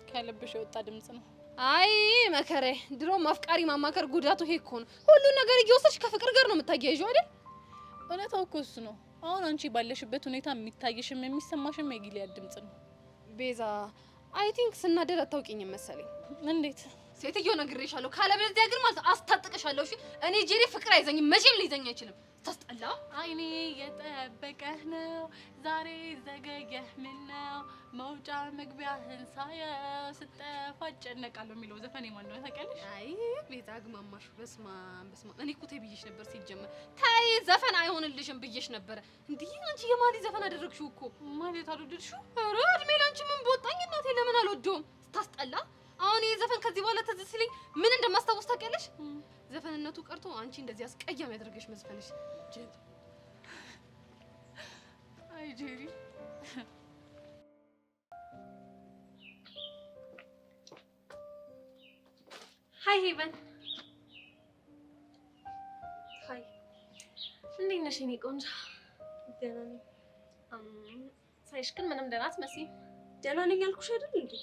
ከልብሽ የወጣ ድምጽ ነው። አይ መከሬ፣ ድሮም አፍቃሪ ማማከር ጉዳቱ ይሄ እኮ ነው። ሁሉን ነገር እየወሰድሽ ከፍቅር ጋር ነው የምታያይዥው አይደል? እውነታው እኮ እሱ ነው። አሁን አንቺ ባለሽበት ሁኔታ የሚታየሽም የሚሰማሽም የጊልያድ ድምጽ ነው። ቤዛ አይ ቲንክ ስናደድ አታውቂኝም መሰለኝ። እንዴት? ሴትዮ ነግሬሻለሁ። ካለበለዚያ ግን ማለት አስታጥቅሻለሁ። እሺ እኔ ጄሪ ፍቅር አይዘኝም፣ መቼም ሊይዘኝ አይችልም። ታስጠላ። አይኔ የጠበቀህ ነው ዛሬ ዘገየህ ምን ነው መውጫ መግቢያህን ሳየው ስጠፋ እጨነቃለሁ የሚለው ዘፈን የማን ነው ታውቂያለሽ? አይ ቤዛ ግማማሽ። በስማ እኔ እኮ ተይ ብዬሽ ነበር ሲጀመር። ታይ ዘፈን አይሆንልሽም ብዬሽ ነበር። እንዴ አንቺ የማሊ ዘፈን አደረግሽው እኮ ማለት አልወደድሽው? ኧረ እድሜ ላንቺ ምን በወጣኝ እናቴ። ለምን አልወደውም? ታስጠላ። አሁን ይሄ ዘፈን ከዚህ በኋላ ትዝ ሲለኝ ምን እንደማስታውስ ታውቂያለሽ? ዘፈንነቱ ቀርቶ አንቺ እንደዚህ አስቀያሚ ያደርገሽ መዝፈንሽ። አይ ጄሪ ሃይ ሄቨን። ሃይ እንዴት ነሽ የኔ ቆንጆ? ደህና ነኝ። ሳይሽ ግን ምንም ደህና አትመስይም። ደህና ነኝ አልኩሽ አይደል እንዴ?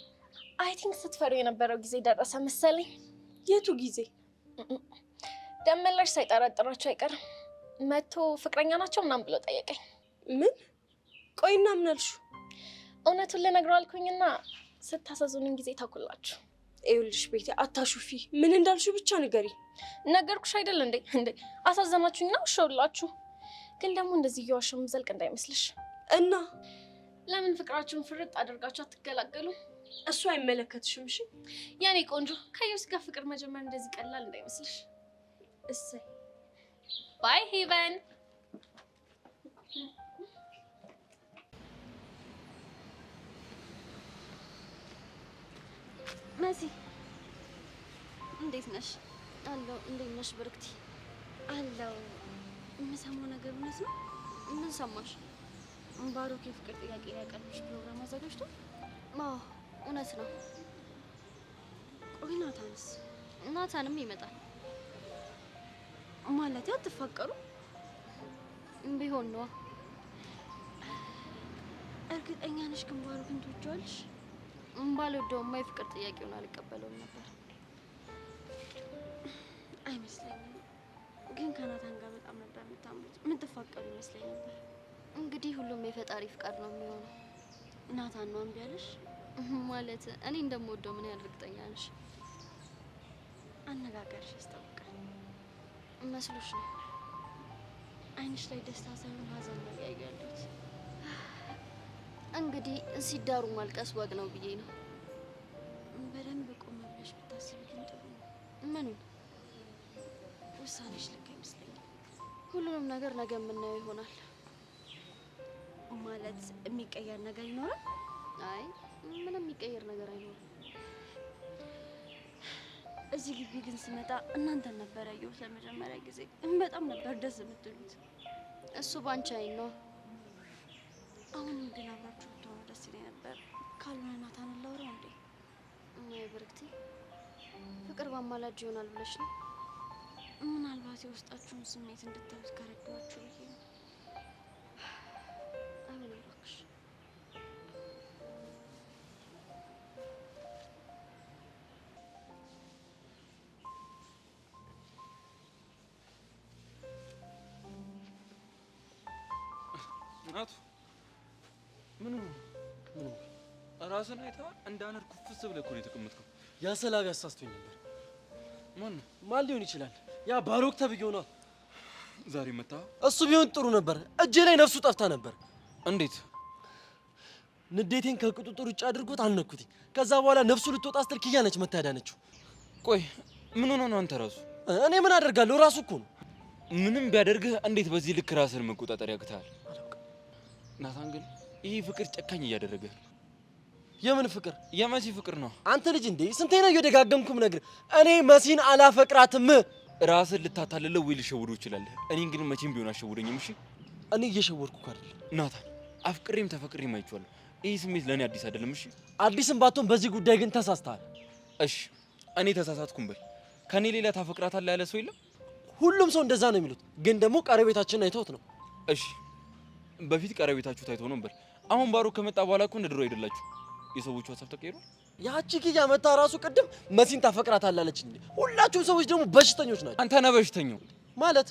አይ ቲንክ ስትፈሩ የነበረው ጊዜ ደረሰ መሰለኝ። የቱ ጊዜ? ደመላሽ ሳይጠረጥራቸው አይቀርም። መቶ ፍቅረኛ ናቸው ምናምን ብሎ ጠየቀኝ። ምን? ቆይና ምን አልሽው? እውነቱን ልነግረው አልኩኝና ስታሳዝኑኝ ጊዜ ታኩላችሁ። ይኸውልሽ ቤቴ አታሹፊ። ምን እንዳልሽው ብቻ ንገሪ። ነገርኩሽ አይደል እንዴ? አሳዘናችሁኝና ውሸውላችሁ። ግን ደግሞ እንደዚህ እየዋሸሁ ምዘልቅ እንዳይመስልሽ። እና ለምን ፍቅራችሁን ፍርጥ አድርጋችሁ አትገላገሉ? እሱ አይመለከትሽም። እሺ ያኔ ቆንጆ፣ ከዩስ ጋር ፍቅር መጀመር እንደዚህ ቀላል እንዳይመስልሽ። እሰይ ባይ ሄቨን። መሲ እንዴት ነሽ? አለው። እንዴት ነሽ ብርክቲ? አለው። የምሰማው ነገር እውነት ነው? ምን ሰማሽ? ባሮክ የፍቅር ጥያቄ ያቀርብሽ ፕሮግራም አዘጋጅቶ? አዎ እውነት ነው። ቆይ ናታንስ? ናታንም ይመጣል ማለት አትፋቀሩ? ቢሆን ነው። እርግጠኛ ነሽ ግን ባሮክን ትወጂዋለሽ? ባልወደውማ የፍቅር ጥያቄውን አልቀበለውም ነበር። አይመስለኝም። ግን ከናታን ጋር በጣም ነበር የምታምሩት። የምትፋቀሩ ይመስለኝ ነበር። እንግዲህ ሁሉም የፈጣሪ ፍቃድ ነው የሚሆነው። ናታን ነው እምቢ አለሽ? ማለት እኔ እንደምወደው ምን ያህል እርግጠኛ ነሽ? አነጋገርሽ ያስታውቃል። መስሎሽ ነው? አይንሽ ላይ ደስታ ሳይሆን ሀዘን ነው ያያዩ ያለሁት። እንግዲህ ሲዳሩ ማልቀስ ወግ ነው ብዬ ነው። በደንብ ቆም ብለሽ ብታስቢ ግን ጥሩ ነው። ምኑን? ውሳኔሽ ልክ አይመስለኝም። ሁሉንም ነገር ነገ የምናየው ይሆናል። ማለት የሚቀየር ነገር ይኖራል? አይ ምንም የሚቀየር ነገር አይኖርም። እዚህ ግቢ ግን ስመጣ እናንተን ነበር ያየሁት ለመጀመሪያ ጊዜ። በጣም ነበር ደስ የምትሉት። እሱ ባንቺ አይን ነው። አሁንም ግን አብራችሁ ብትሆኑ ደስ ይለኝ ነበር። ካልሆነ ናታንን ላውራው እንዴ? አይ ብርክቲ፣ ፍቅር ባማላጅ ይሆናል ብለሽ ነው? ምናልባት የውስጣችሁን ስሜት እንድታዩት ከረዳችሁ ብዬ ነው። አምን እባክሽ። ናቱ ምን ራስን አይተዋል? እንዳነር ኩፍስ ብለህ እኮ ነው የተቀመጥከው። ያ ሰላቢ አሳስቶኝ ነበር። ማን ሊሆን ይችላል? ያ ባሮክ ተብዬው ነው። ዛሬ መጣ። እሱ ቢሆን ጥሩ ነበር። እጄ ላይ ነፍሱ ጠፍታ ነበር። እንዴት? ንዴቴን ከቁጥጥር ውጭ አድርጎት አልነኩትኝ። ከዛ በኋላ ነፍሱ ልትወጣ ስትል ኪያ ነች መታ ያዳነችው። ቆይ ምን ሆነ ነው አንተ ራሱ? እኔ ምን አደርጋለሁ? ራሱ እኮ ነው። ምንም ቢያደርግህ እንዴት በዚህ ልክ ራስን መቆጣጠር ያቅታል? ናታን ግን ይህ ፍቅር ጨካኝ እያደረገ። የምን ፍቅር? የመሲ ፍቅር ነው። አንተ ልጅ እንዴ ስንቴ ነው እየደጋገምኩም ነገር። እኔ መሲን አላፈቅራትም። ራስን ልታታልለው ወይ ልሸውዱ ይችላል። እኔን ግን መቼም ቢሆን አሸውደኝም። እሺ እኔ እየሸወድኩ አይደለም ናታን። አፍቅሬም ተፈቅሬም አይቼዋለሁ። ይህ ስሜት ለእኔ አዲስ አይደለም። እሺ አዲስም ባትሆን በዚህ ጉዳይ ግን ተሳስተሃል። እሺ እኔ ተሳሳትኩም በል። ከኔ ሌላ ታፈቅራታለህ ያለ ሰው የለም? ሁሉም ሰው እንደዛ ነው የሚሉት፣ ግን ደግሞ ቀረቤታችንን አይተውት ነው። እሺ በፊት ቀረቤታችሁ ታይቶ ነበር። አሁን ባሮክ ከመጣ በኋላ እኮ እንደ ድሮ አይደላችሁ። የሰዎቹ ሀሳብ ተቀይሯል። ያቺ ኪያ መታ ራሱ ቅድም መሲን ታፈቅራታለህ አለች እንዴ። ሁላችሁም ሰዎች ደግሞ በሽተኞች ናቸው። አንተ ነህ በሽተኛው። ማለት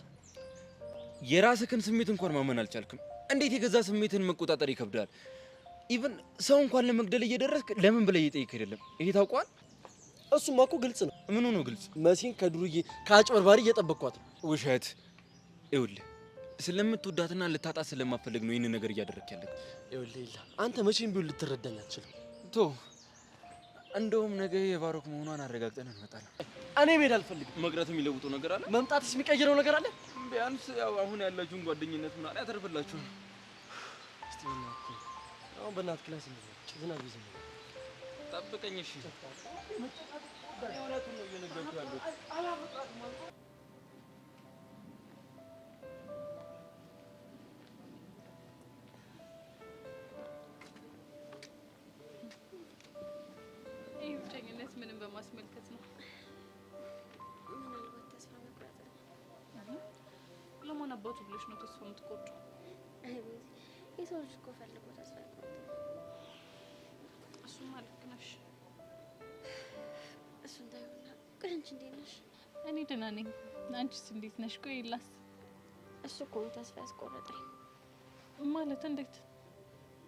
የራስህን ስሜት እንኳን ማመን አልቻልክም። እንዴት የገዛ ስሜትን መቆጣጠር ይከብዳል? ኢቭን ሰው እንኳን ለመግደል እየደረስክ ለምን ብለህ እየጠየቅ አይደለም። ይሄ ታውቋል። እሱማ እኮ ግልጽ ነው። ምኑ ነው ግልጽ? መሲን ከዱርዬ ከአጭበርባሪ እየጠበቅኳት ነው። ውሸት። ይኸውልህ ስለምትወዳትና ልታጣት ስለማፈልግ ነው ይህን ነገር እያደረክ ያለህ። ይኸውልህ ይላ አንተ መቼም ቢሆን ልትረዳኝ አትችልም። ቶ እንደውም ነገ የባሮክ መሆኗን አረጋግጠን እንመጣለን። እኔ መሄድ አልፈልግም። መቅረት የሚለውጠው ነገር አለ? መምጣትስ የሚቀይረው ነገር አለ? ቢያንስ ያው አሁን ያላችሁን ጓደኝነት ምናምን ያተርፍላችሁ። እስቲ በእናትህ አሁን በእናትህ ክላስ ዝናብ ይዘን ጠብቀኝ እሺ። እውነቱን ነው እየነገርኩህ ያለሁት። ይህ ብቸኝነት ምንም በማስመልከት ነው። ምናልባት ተስፋ መቁረጥ ነው። ለማን አባቱ ብለሽ ነው ተስፋ የምትቆርጪው? የሰው ልጅ እኮ ፈልጎ ተስፋ አይቆርጥም። እሱማ ልክ ነሽ። እሱን ታዩና፣ ቆይ አንቺ እንዴት ነሽ? እኔ ደህና ነኝ። አንቺስ እንዴት ነሽ? ቆይ ላስ እሱ እኮ ነው ተስፋ ያስቆረጠኝ። ማለት እንዴት?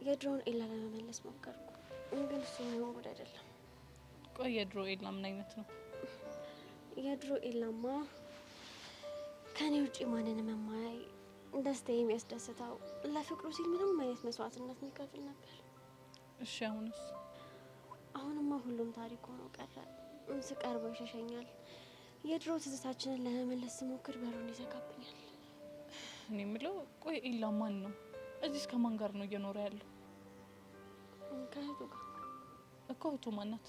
የድሮውን ኤላ ለመመለስ ሞከርኩ፣ ግን እሱ የሚሆን ጉድ አይደለም። ቆይ የድሮ ኤላ ምን አይነት ነው? የድሮ ኤላማ ከኔ ውጪ ማንንም የማያይ ደስታ የሚያስደስተው ለፍቅሩ ሲል ምንም አይነት መስዋዕትነት የሚከፍል ነበር። እሺ አሁንስ? አሁንማ ሁሉም ታሪክ ሆኖ ቀረ። ስቀርበው ይሸሸኛል። የድሮ ትዝታችንን ለመመለስ ስሞክር በሩን ይዘጋብኛል። እኔ የምለው ቆይ ኤላ ማን ነው? እዚህስ ከማን ጋር ነው እየኖረ ያለው? ከእህቱ ጋር እኮ። እህቱ ማናት?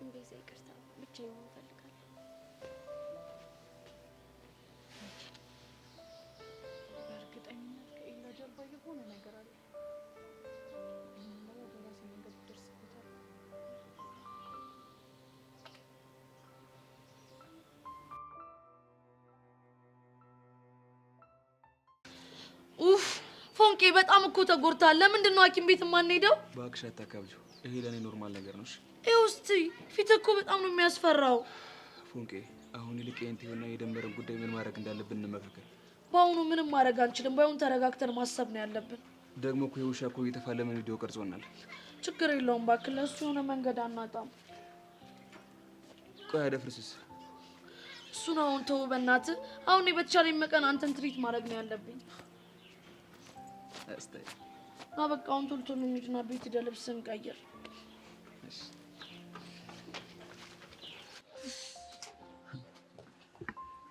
ቤዛ። ይቅርታ ብቻዬን መሆን እፈልጋለሁ። በእርግጠኝነት ከኤላ ጀርባ የሆነ ነገር አለ። በራሴ መንገድ ደርስበታል። ኡፍ ፎንቄ በጣም እኮ ተጎድታል። ለምንድን ነው ሐኪም ቤት የማንሄደው? እባክሽ አታካብጂው። ይሄ ለኔ ኖርማል ነገር ነው። እሺ እስቲ ፊት እኮ በጣም ነው የሚያስፈራው። ፎንቄ አሁን ይልቅ የእንትዩና የደመረን ጉዳይ ምን ማድረግ እንዳለብን እንመካከል። በአሁኑ ምንም ማድረግ አንችልም። ባይሆን ተረጋግተን ማሰብ ነው ያለብን። ደግሞ እኮ የውሻ እኮ እየተፋለመን ቪዲዮ ቀርጾናል። ችግር የለውም እባክህ፣ ለእሱ የሆነ መንገድ አናጣም። ቆይ አደፍርስስ? እሱን አሁን ተው በእናትህ። አሁን በተቻለኝ መጠን አንተን ትሪት ማድረግ ነው ያለብኝ። አስታይ በቃ አሁን ቶሎ ቶሎ እንሂድና ቤት ሄደን ልብስን ቀይር።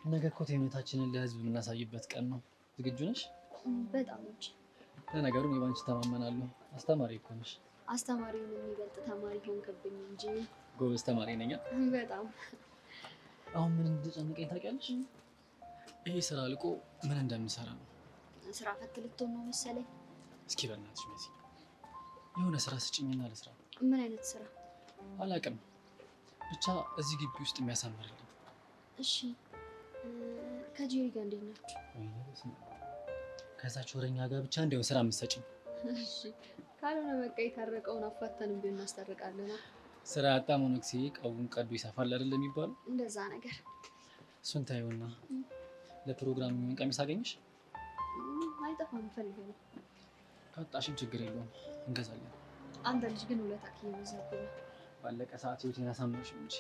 ነገ እኮ ትምህርታችንን ለህዝብ የምናሳይበት ቀን ነው። ዝግጁ ነሽ? በጣም እንጂ። ለነገሩ እኔ ባንቺ ተማመናለሁ። አስተማሪ እኮ ነሽ። አስተማሪውን የሚበልጥ ተማሪ ሆንክብኝ እንጂ። ጎበዝ ተማሪ ነኝ። በጣም አሁን ምን እንደጨነቀኝ ታውቂያለሽ? ይሄ ስራ አልቆ ምን እንደምሰራ ነው። ስራ ፈት ልትሆን ነው መሰለኝ። እስኪ በእናትሽ መሲ የሆነ ስራ ስጭኝና ለስራ። ምን አይነት ስራ? አላውቅም፣ ብቻ እዚህ ግቢ ውስጥ የሚያሳምርልኝ። እሺ ከጄሪ ጋር እንዴት ናችሁ? ከዛች ወረኛ ጋር ብቻ እንዲያው ስራ የምትሰጭኝ። እሺ ካልሆነ በቃ የታረቀውን አፋተንም ቢሆን እናስታርቃለን። ስራ ያጣ ሞኖክሲ ቀቡን ቀዶ ይሰፋል አይደል የሚባለው? እንደዛ ነገር። እሱን ታዩና ለፕሮግራም የሚሆን ቀሚስ አገኘሽ? አይጠፋም፣ ፈልገን ነው። ካጣሽም ችግር የለውም እንገዛለን። አንተ ልጅ ግን ውለታክ እየበዛብኝ ነው። ባለቀ ሰዓት ህይወቴን አሳምረሽው እንጂ።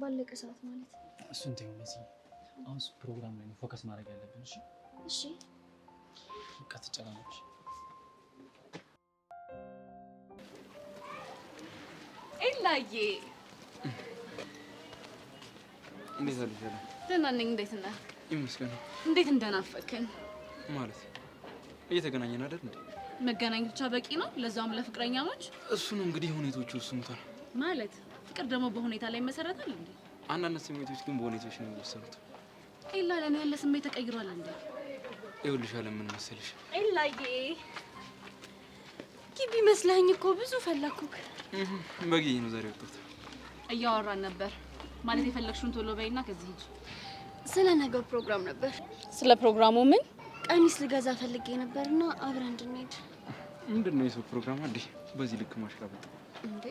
ባለቀ ሰዓት ማለት? እሱን ታዩ መሲ፣ አሁን ፕሮግራም ላይ ነው ፎከስ ማድረግ ያለብን። እሺ እሺ። በቃ ትጨናነቅሽ። ኤላዬ እንዴት አለሽ? ደህና ነኝ። እንዴት ነህ? ይመስገን። እንዴት እንደናፈከኝ ማለት እየተገናኘን አይደል እንዴ? መገናኘት ብቻ በቂ ነው? ለዛውም ለፍቅረኛሞች? እሱን እንግዲህ ሁኔታዎቹ ይወስኑታል። ማለት ፍቅር ደግሞ በሁኔታ ላይ መሰረታል እንዴ? አንዳንድ ስሜቶች ግን በሁኔታዎች ነው የሚወሰኑት። ኤላ ለኔ ያለ ስሜት ተቀይሯል እንዴ? ይኸውልሽ አለ ምን መሰልሽ? ኤላዬ ግቢ መስለኸኝ እኮ ብዙ ፈለኩክ። በጊዜ ነው ዛሬ ወጣሁት። እያወራን ነበር። ማለት የፈለግሽውን ቶሎ በይና ከዚህ ሂጂ። ስለ ነገው ፕሮግራም ነበር። ስለ ፕሮግራሙ ምን? ቀሚስ ልገዛ ፈልጌ ነበርና አብረን እንድንሄድ። ምንድነው የሰው ፕሮግራም አዲ? በዚህ ልክ ማሽቃበጥ እንዴ?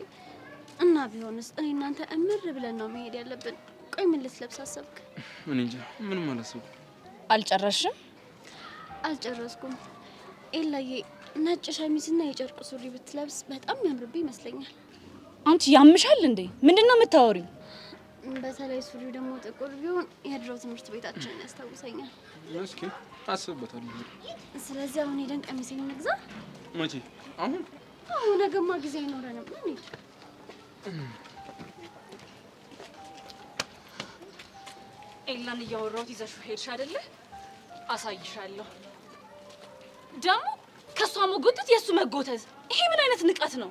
እና ቢሆንስ እኔ እናንተ እምር ብለን ነው መሄድ ያለብን። ቆይ ምን ልትለብስ አሰብክ? እኔ እንጃ ምንም አላሰብኩም። አልጨረስሽም? አልጨረስኩም። ኤላዬ ነጭ ሸሚዝና የጨርቅ ሱሪ ብትለብስ በጣም ያምርብህ ይመስለኛል። አንቺ ያምሻል እንዴ? ምንድነው የምታወሪው? በተለይ ሱሪው ደግሞ ጥቁር ቢሆን የድሮ ትምህርት ቤታችንን ያስታውሰኛል። እስኪ አስብበታለሁ። ስለዚህ አሁን ሄደን ቀሚሴን እንግዛ። መቼ? አሁን? አሁን ነገማ ጊዜ አይኖረንም። እንሂድ። ኤላን እያወራሁት ይዘሽው ሄድሽ አይደለ? አሳይሻለሁ። ደግሞ ከሷ መጎተት የሱ መጎተት፣ ይሄ ምን አይነት ንቀት ነው?